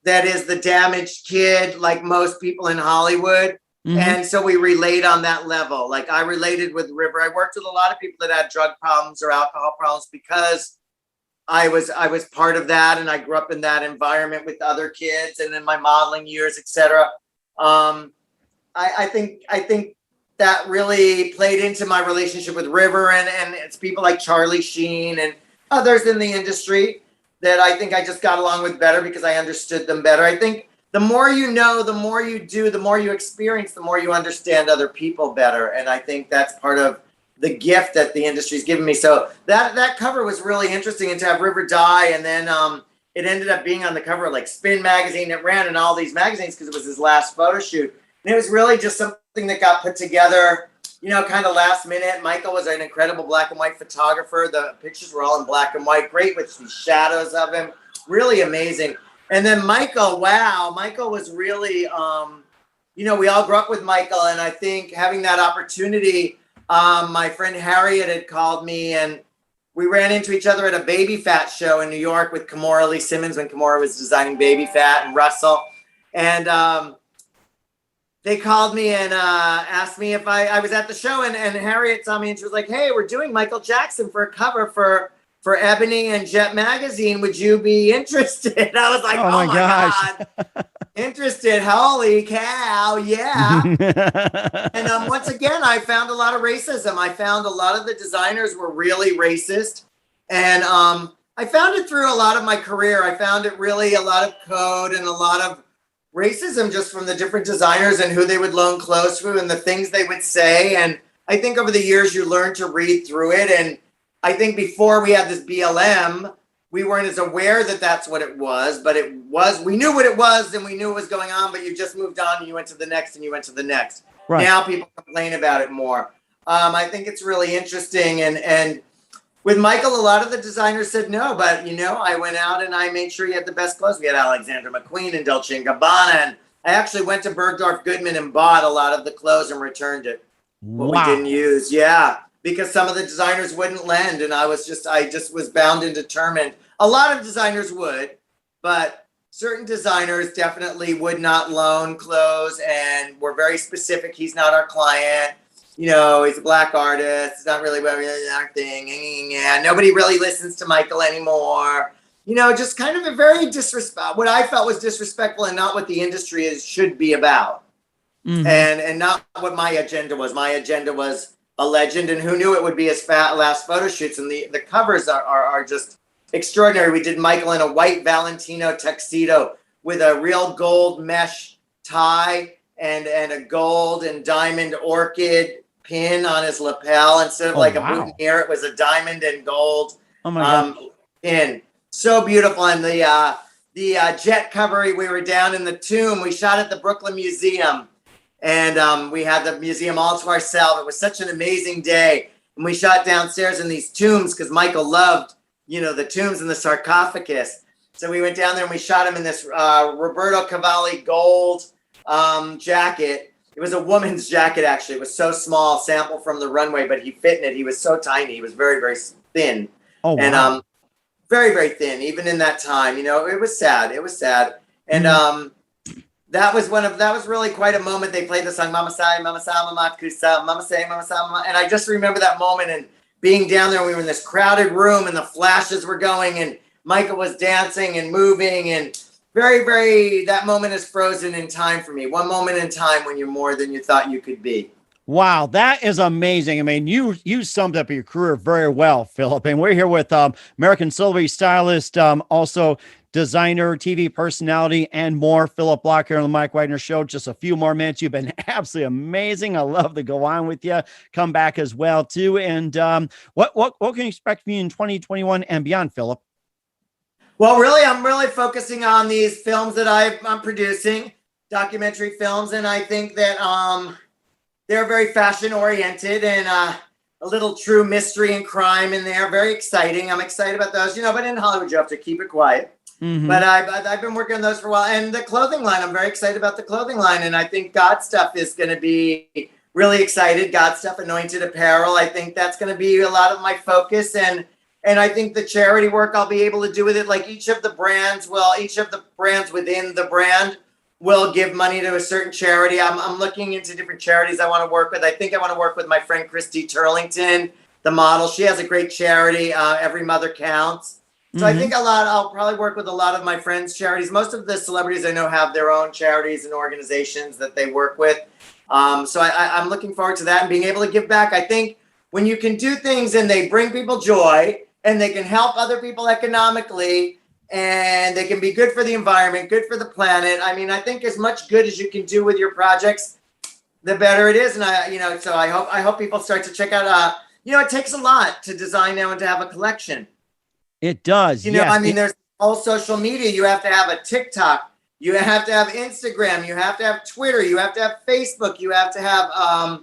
that is the damaged kid, like most people in Hollywood. Mm-hmm. And so we relate on that level. I related with River. I worked with a lot of people that had drug problems or alcohol problems because I was part of that. And I grew up in that environment with other kids and in my modeling years, etc. I think that really played into my relationship with River and it's people like Charlie Sheen and others in the industry that I think I just got along with better because I understood them better. I think the more you know, the more you do, the more you experience, the more you understand other people better. And I think that's part of the gift that the industry's given me. So that cover was really interesting, and to have River die, and then it ended up being on the cover of Spin magazine. It ran in all these magazines because it was his last photo shoot. And it was really just something that got put together, kind of last minute. Michael was an incredible black and white photographer. The pictures were all in black and white, great with the shadows of him, really amazing. And then Michael was really, we all grew up with Michael. And I think having that opportunity, my friend Harriet had called me and we ran into each other at a Baby Fat show in New York with Kimora Lee Simmons when Kimora was designing Baby Fat and Russell. And they called me and asked me if I was at the show, and Harriet saw me and she was like, "Hey, we're doing Michael Jackson for a cover for Ebony and Jet magazine. Would you be interested?" I was like, "Oh my God, interested? Holy cow, yeah!" And once again, I found a lot of racism. I found a lot of the designers were really racist, and I found it through a lot of my career. I found it really a lot of code and a lot of racism just from the different designers and who they would loan clothes to and the things they would say. And I think over the years you learn to read through it. And I think before we had this BLM, we weren't as aware that that's what it was, but we knew what it was and we knew what was going on, but you just moved on and you went to the next and you went to the next. Right. Now people complain about it more. I think it's really interesting. And with Michael, a lot of the designers said no, but I went out and I made sure he had the best clothes. We had Alexander McQueen and Dolce & Gabbana, and I actually went to Bergdorf Goodman and bought a lot of the clothes and returned it. What we didn't use, because some of the designers wouldn't lend, and I just was bound and determined. A lot of designers would, but certain designers definitely would not loan clothes and were very specific. He's not our client. He's a black artist. It's not really our thing. Yeah, nobody really listens to Michael anymore. Just kind of a very what I felt was disrespectful and not what the industry should be about. Mm-hmm. And not what my agenda was. My agenda was a legend, and who knew it would be his last photo shoots. And the covers are just extraordinary. We did Michael in a white Valentino tuxedo with a real gold mesh tie and a gold and diamond orchid pin on his lapel. Instead of a boutonniere, it was a diamond and gold. Oh my God. in. So beautiful. And the jet cover, we were down in the tomb. We shot at the Brooklyn Museum, and we had the museum all to ourselves. It was such an amazing day. And we shot downstairs in these tombs because Michael loved, the tombs and the sarcophagus. So we went down there and we shot him in this Roberto Cavalli gold jacket. It was a woman's jacket, actually. It was so small, sample from the runway, but he fit in it. He was so tiny. He was very, very thin. Oh, wow. And very, very thin, even in that time. It was sad. It was sad. And that was really quite a moment. They played the song Mama Sai, Mama Sa, Mama Kusa, Mama Say, Mama Sa, Mama. And I just remember that moment and being down there. We were in this crowded room and the flashes were going and Michael was dancing and moving, and very, very, that moment is frozen in time for me. One moment in time when you're more than you thought you could be. Wow, that is amazing. I mean, you summed up your career very well, Phillip. And we're here with American celebrity stylist, also designer, TV personality, and more, Phillip Bloch here on the Mike Wagner Show. Just a few more minutes. You've been absolutely amazing. I love to go on with you. Come back as well, too. And what can you expect from you in 2021 and beyond, Phillip? Well, really, I'm really focusing on these films that I'm producing, documentary films, and I think that they're very fashion-oriented and a little true mystery and crime in there. Very exciting. I'm excited about those, but in Hollywood, you have to keep it quiet. Mm-hmm. But I've been working on those for a while. And the clothing line, I'm very excited about the clothing line, and I think God Stuff is going to be really excited. God Stuff, Anointed Apparel. I think that's going to be a lot of my focus, and I think the charity work I'll be able to do with it, like each of the brands within the brand will give money to a certain charity. I'm looking into different charities I want to work with. I think I want to work with my friend Christy Turlington, the model. She has a great charity, Every Mother Counts. So I think I'll probably work with a lot of my friends' charities. Most of the celebrities I know have their own charities and organizations that they work with. So I'm looking forward to that and being able to give back. I think when you can do things and they bring people joy, and they can help other people economically, and they can be good for the environment, good for the planet. I mean, I think as much good as you can do with your projects, the better it is. And so I hope people start to check out. It takes a lot to design now and to have a collection. It does. Yes. There's all social media. You have to have a TikTok. You have to have Instagram. You have to have Twitter. You have to have Facebook. You have to have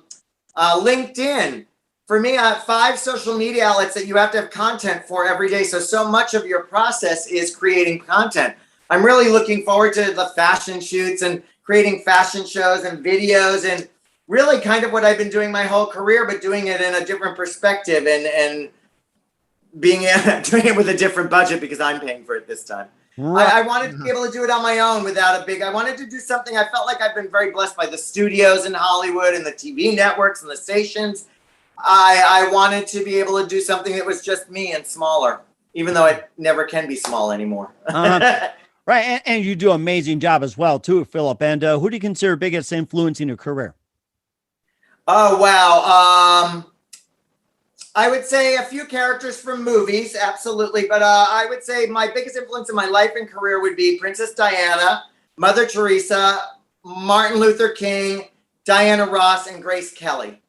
LinkedIn. For me, I have 5 social media outlets that you have to have content for every day. So much of your process is creating content. I'm really looking forward to the fashion shoots and creating fashion shows and videos, and really kind of what I've been doing my whole career, but doing it in a different perspective and doing it with a different budget because I'm paying for it this time. Right. I wanted to be able to do it on my own without I wanted to do something. I felt like I've been very blessed by the studios in Hollywood and the TV networks and the stations. I wanted to be able to do something that was just me and smaller, even though it never can be small anymore. Right. And you do an amazing job as well, too, Phillip. And who do you consider biggest influence in your career? Oh, wow. I would say a few characters from movies, absolutely. But I would say my biggest influence in my life and career would be Princess Diana, Mother Teresa, Martin Luther King, Diana Ross, and Grace Kelly.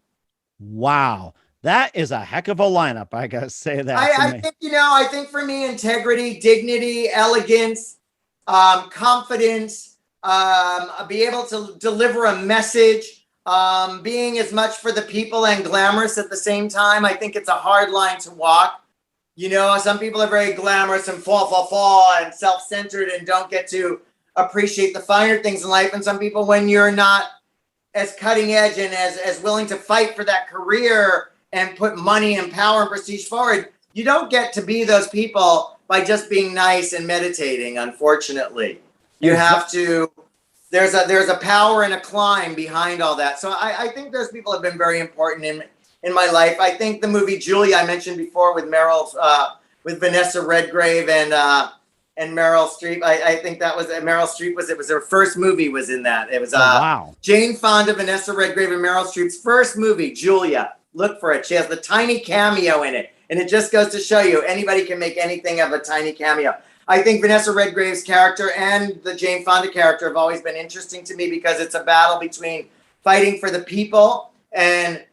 Wow. That is a heck of a lineup. I got to say that. I think for me, integrity, dignity, elegance, confidence, be able to deliver a message, being as much for the people and glamorous at the same time. I think it's a hard line to walk. Some people are very glamorous and fall and self-centered and don't get to appreciate the finer things in life. And some people, when you're not as cutting edge and as willing to fight for that career and put money and power and prestige forward, you don't get to be those people by just being nice and meditating, unfortunately. You have to, there's a power and a climb behind all that. So I think those people have been very important in my life. I think the movie Julia I mentioned before with with Vanessa Redgrave and Meryl Streep. I think that was Meryl Streep it was her first movie was in that. It was wow. Jane Fonda, Vanessa Redgrave, and Meryl Streep's first movie, Julia. Look for it. She has the tiny cameo in it. And it just goes to show you anybody can make anything of a tiny cameo. I think Vanessa Redgrave's character and the Jane Fonda character have always been interesting to me because it's a battle between fighting for the people and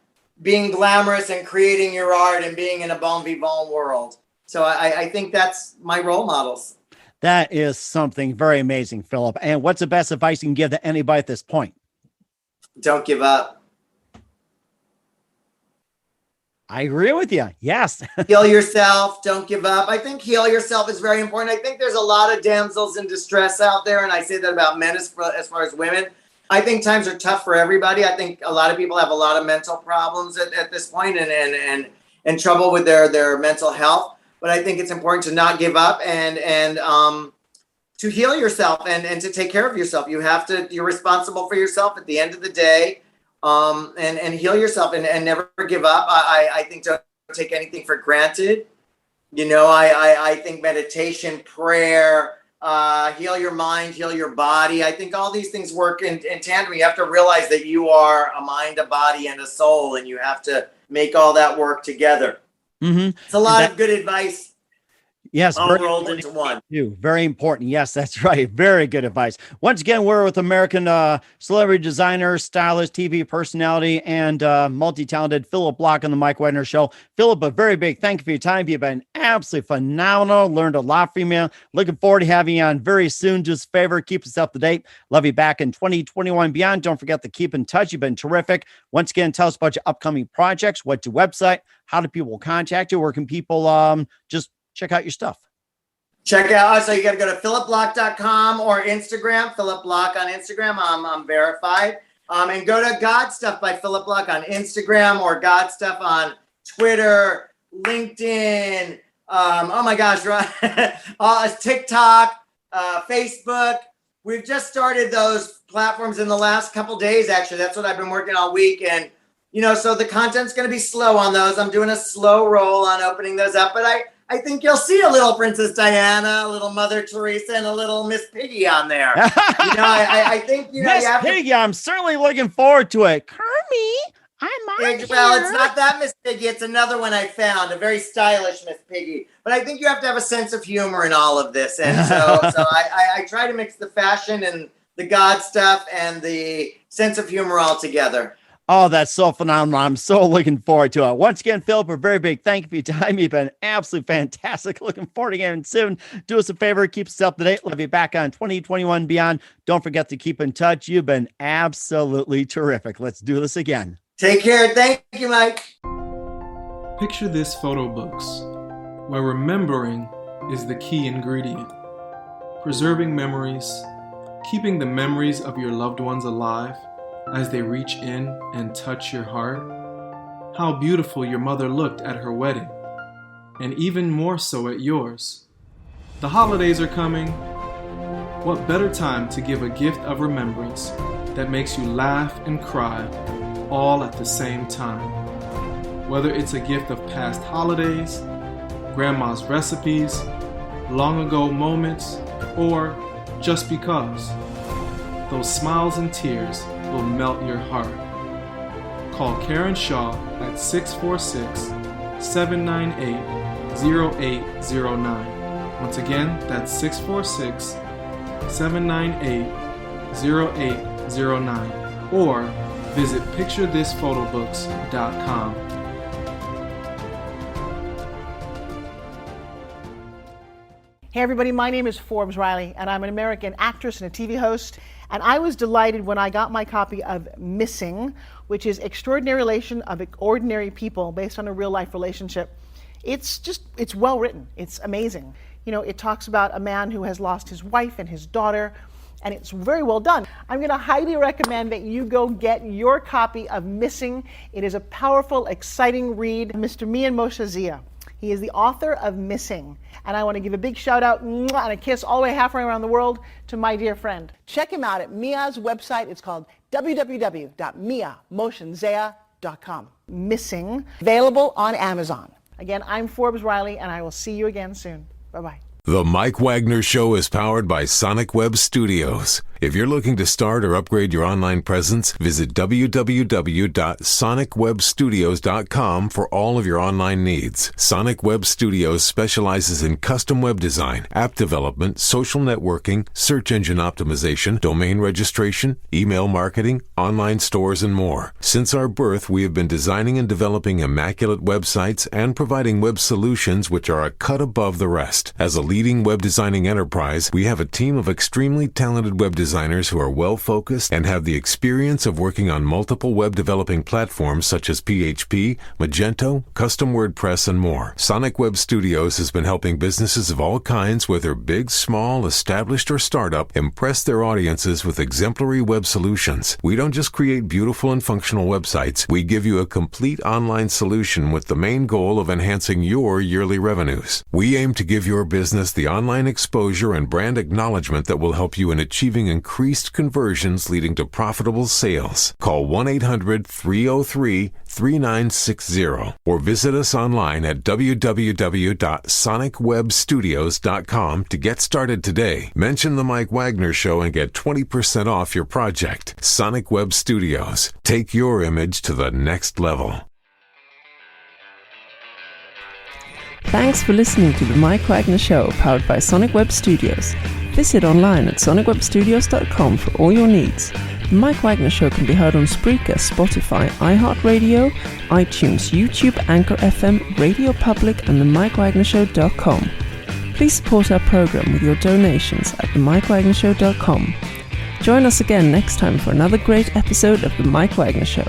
being glamorous and creating your art and being in a bon vivant world. So I think that's my role models. That is something very amazing, Phillip. And what's the best advice you can give to anybody at this point? Don't give up. I agree with you. Yes. Heal yourself. Don't give up. I think heal yourself is very important. I think there's a lot of damsels in distress out there. And I say that about men as far as women. I think times are tough for everybody. I think a lot of people have a lot of mental problems at this point and trouble with their mental health. But I think it's important to not give up and to heal yourself and to take care of yourself. You're responsible for yourself at the end of the day. And heal yourself and never give up. I think don't take anything for granted. I think meditation, prayer, heal your mind, heal your body. I think all these things work in tandem. You have to realize that you are a mind, a body, and a soul, and you have to make all that work together. Mm-hmm. It's a lot of good advice. Yes, all rolled into one. Very important. Yes, that's right. Very good advice. Once again, we're with American celebrity designer, stylist, TV personality, and multi-talented Phillip Bloch on the Mike Wagner Show. Phillip, a very big thank you for your time. You've been absolutely phenomenal. Learned a lot from you. Looking forward to having you on very soon. Do us a favor, keep us up to date. Love you back in 2021 and beyond. Don't forget to keep in touch. You've been terrific. Once again, tell us about your upcoming projects. What's your website? How do people contact you? Where can people just check out your stuff? Check out. So you got to go to phillipbloch.com or Instagram. Phillip Bloch on Instagram. I'm verified. And go to God Stuff by Phillip Bloch on Instagram or God Stuff on Twitter, LinkedIn. Oh my gosh, right? TikTok, Facebook. We've just started those platforms in the last couple days. Actually, that's what I've been working all week. And so the content's going to be slow on those. I'm doing a slow roll on opening those up, but I think you'll see a little Princess Diana, a little Mother Teresa, and a little Miss Piggy on there. I think Miss Piggy. I'm certainly looking forward to it. Kermie, I'm on here. Well, it's not that Miss Piggy. It's another one I found, a very stylish Miss Piggy. But I think you have to have a sense of humor in all of this, and so I try to mix the fashion and the God stuff and the sense of humor all together. Oh, that's so phenomenal. I'm so looking forward to it. Once again, Phillip, a very big thank you for your time. You've been absolutely fantastic. Looking forward to getting soon. Do us a favor. Keep us up to date. Love you back on 2021 and beyond. Don't forget to keep in touch. You've been absolutely terrific. Let's do this again. Take care. Thank you, Mike. Picture this photo books, where remembering is the key ingredient. Preserving memories, keeping the memories of your loved ones alive as they reach in and touch your heart. How beautiful your mother looked at her wedding, and even more so at yours. The holidays are coming. What better time to give a gift of remembrance that makes you laugh and cry all at the same time? Whether it's a gift of past holidays, grandma's recipes, long ago moments, or just because, those smiles and tears will melt your heart. Call Karen Shaw at 646-798-0809. Once again, that's 646-798-0809. Or visit picturethisphotoBooks.com. Hey everybody, my name is Forbes Riley, and I'm an American actress and a TV host. And I was delighted when I got my copy of Missing, which is Extraordinary Relation of Ordinary People based on a real life relationship. It's well written. It's amazing. It talks about a man who has lost his wife and his daughter, and it's very well done. I'm going to highly recommend that you go get your copy of Missing. It is a powerful, exciting read. Mr. Mian Moshe Zia. He is the author of Missing. And I want to give a big shout out and a kiss all the way halfway around the world to my dear friend. Check him out at Mia's website. It's called www.miamotionzea.com. Missing, available on Amazon. Again, I'm Forbes Riley, and I will see you again soon. Bye-bye. The Mike Wagner Show is powered by Sonic Web Studios. If you're looking to start or upgrade your online presence, visit www.sonicwebstudios.com for all of your online needs. Sonic Web Studios specializes in custom web design, app development, social networking, search engine optimization, domain registration, email marketing, online stores, and more. Since our birth, we have been designing and developing immaculate websites and providing web solutions which are a cut above the rest. As a leading web designing enterprise, we have a team of extremely talented web designers who are well-focused and have the experience of working on multiple web developing platforms such as PHP, Magento, custom WordPress, and more. Sonic Web Studios has been helping businesses of all kinds, whether big, small, established, or startup, impress their audiences with exemplary web solutions. We don't just create beautiful and functional websites. We give you a complete online solution with the main goal of enhancing your yearly revenues. We aim to give your business the online exposure and brand acknowledgement that will help you in achieving increased conversions leading to profitable sales. Call 1-800-303-3960 or visit us online at www.sonicwebstudios.com to get started today. Mention The Mike Wagner Show and get 20% off your project. Sonic Web Studios. Take your image to the next level. Thanks for listening to The Mike Wagner Show, powered by Sonic Web Studios. Visit online at sonicwebstudios.com for all your needs. The Mike Wagner Show can be heard on Spreaker, Spotify, iHeartRadio, iTunes, YouTube, Anchor FM, Radio Public, and themikewagnershow.com. Please support our program with your donations at themikewagnershow.com. Join us again next time for another great episode of The Mike Wagner Show.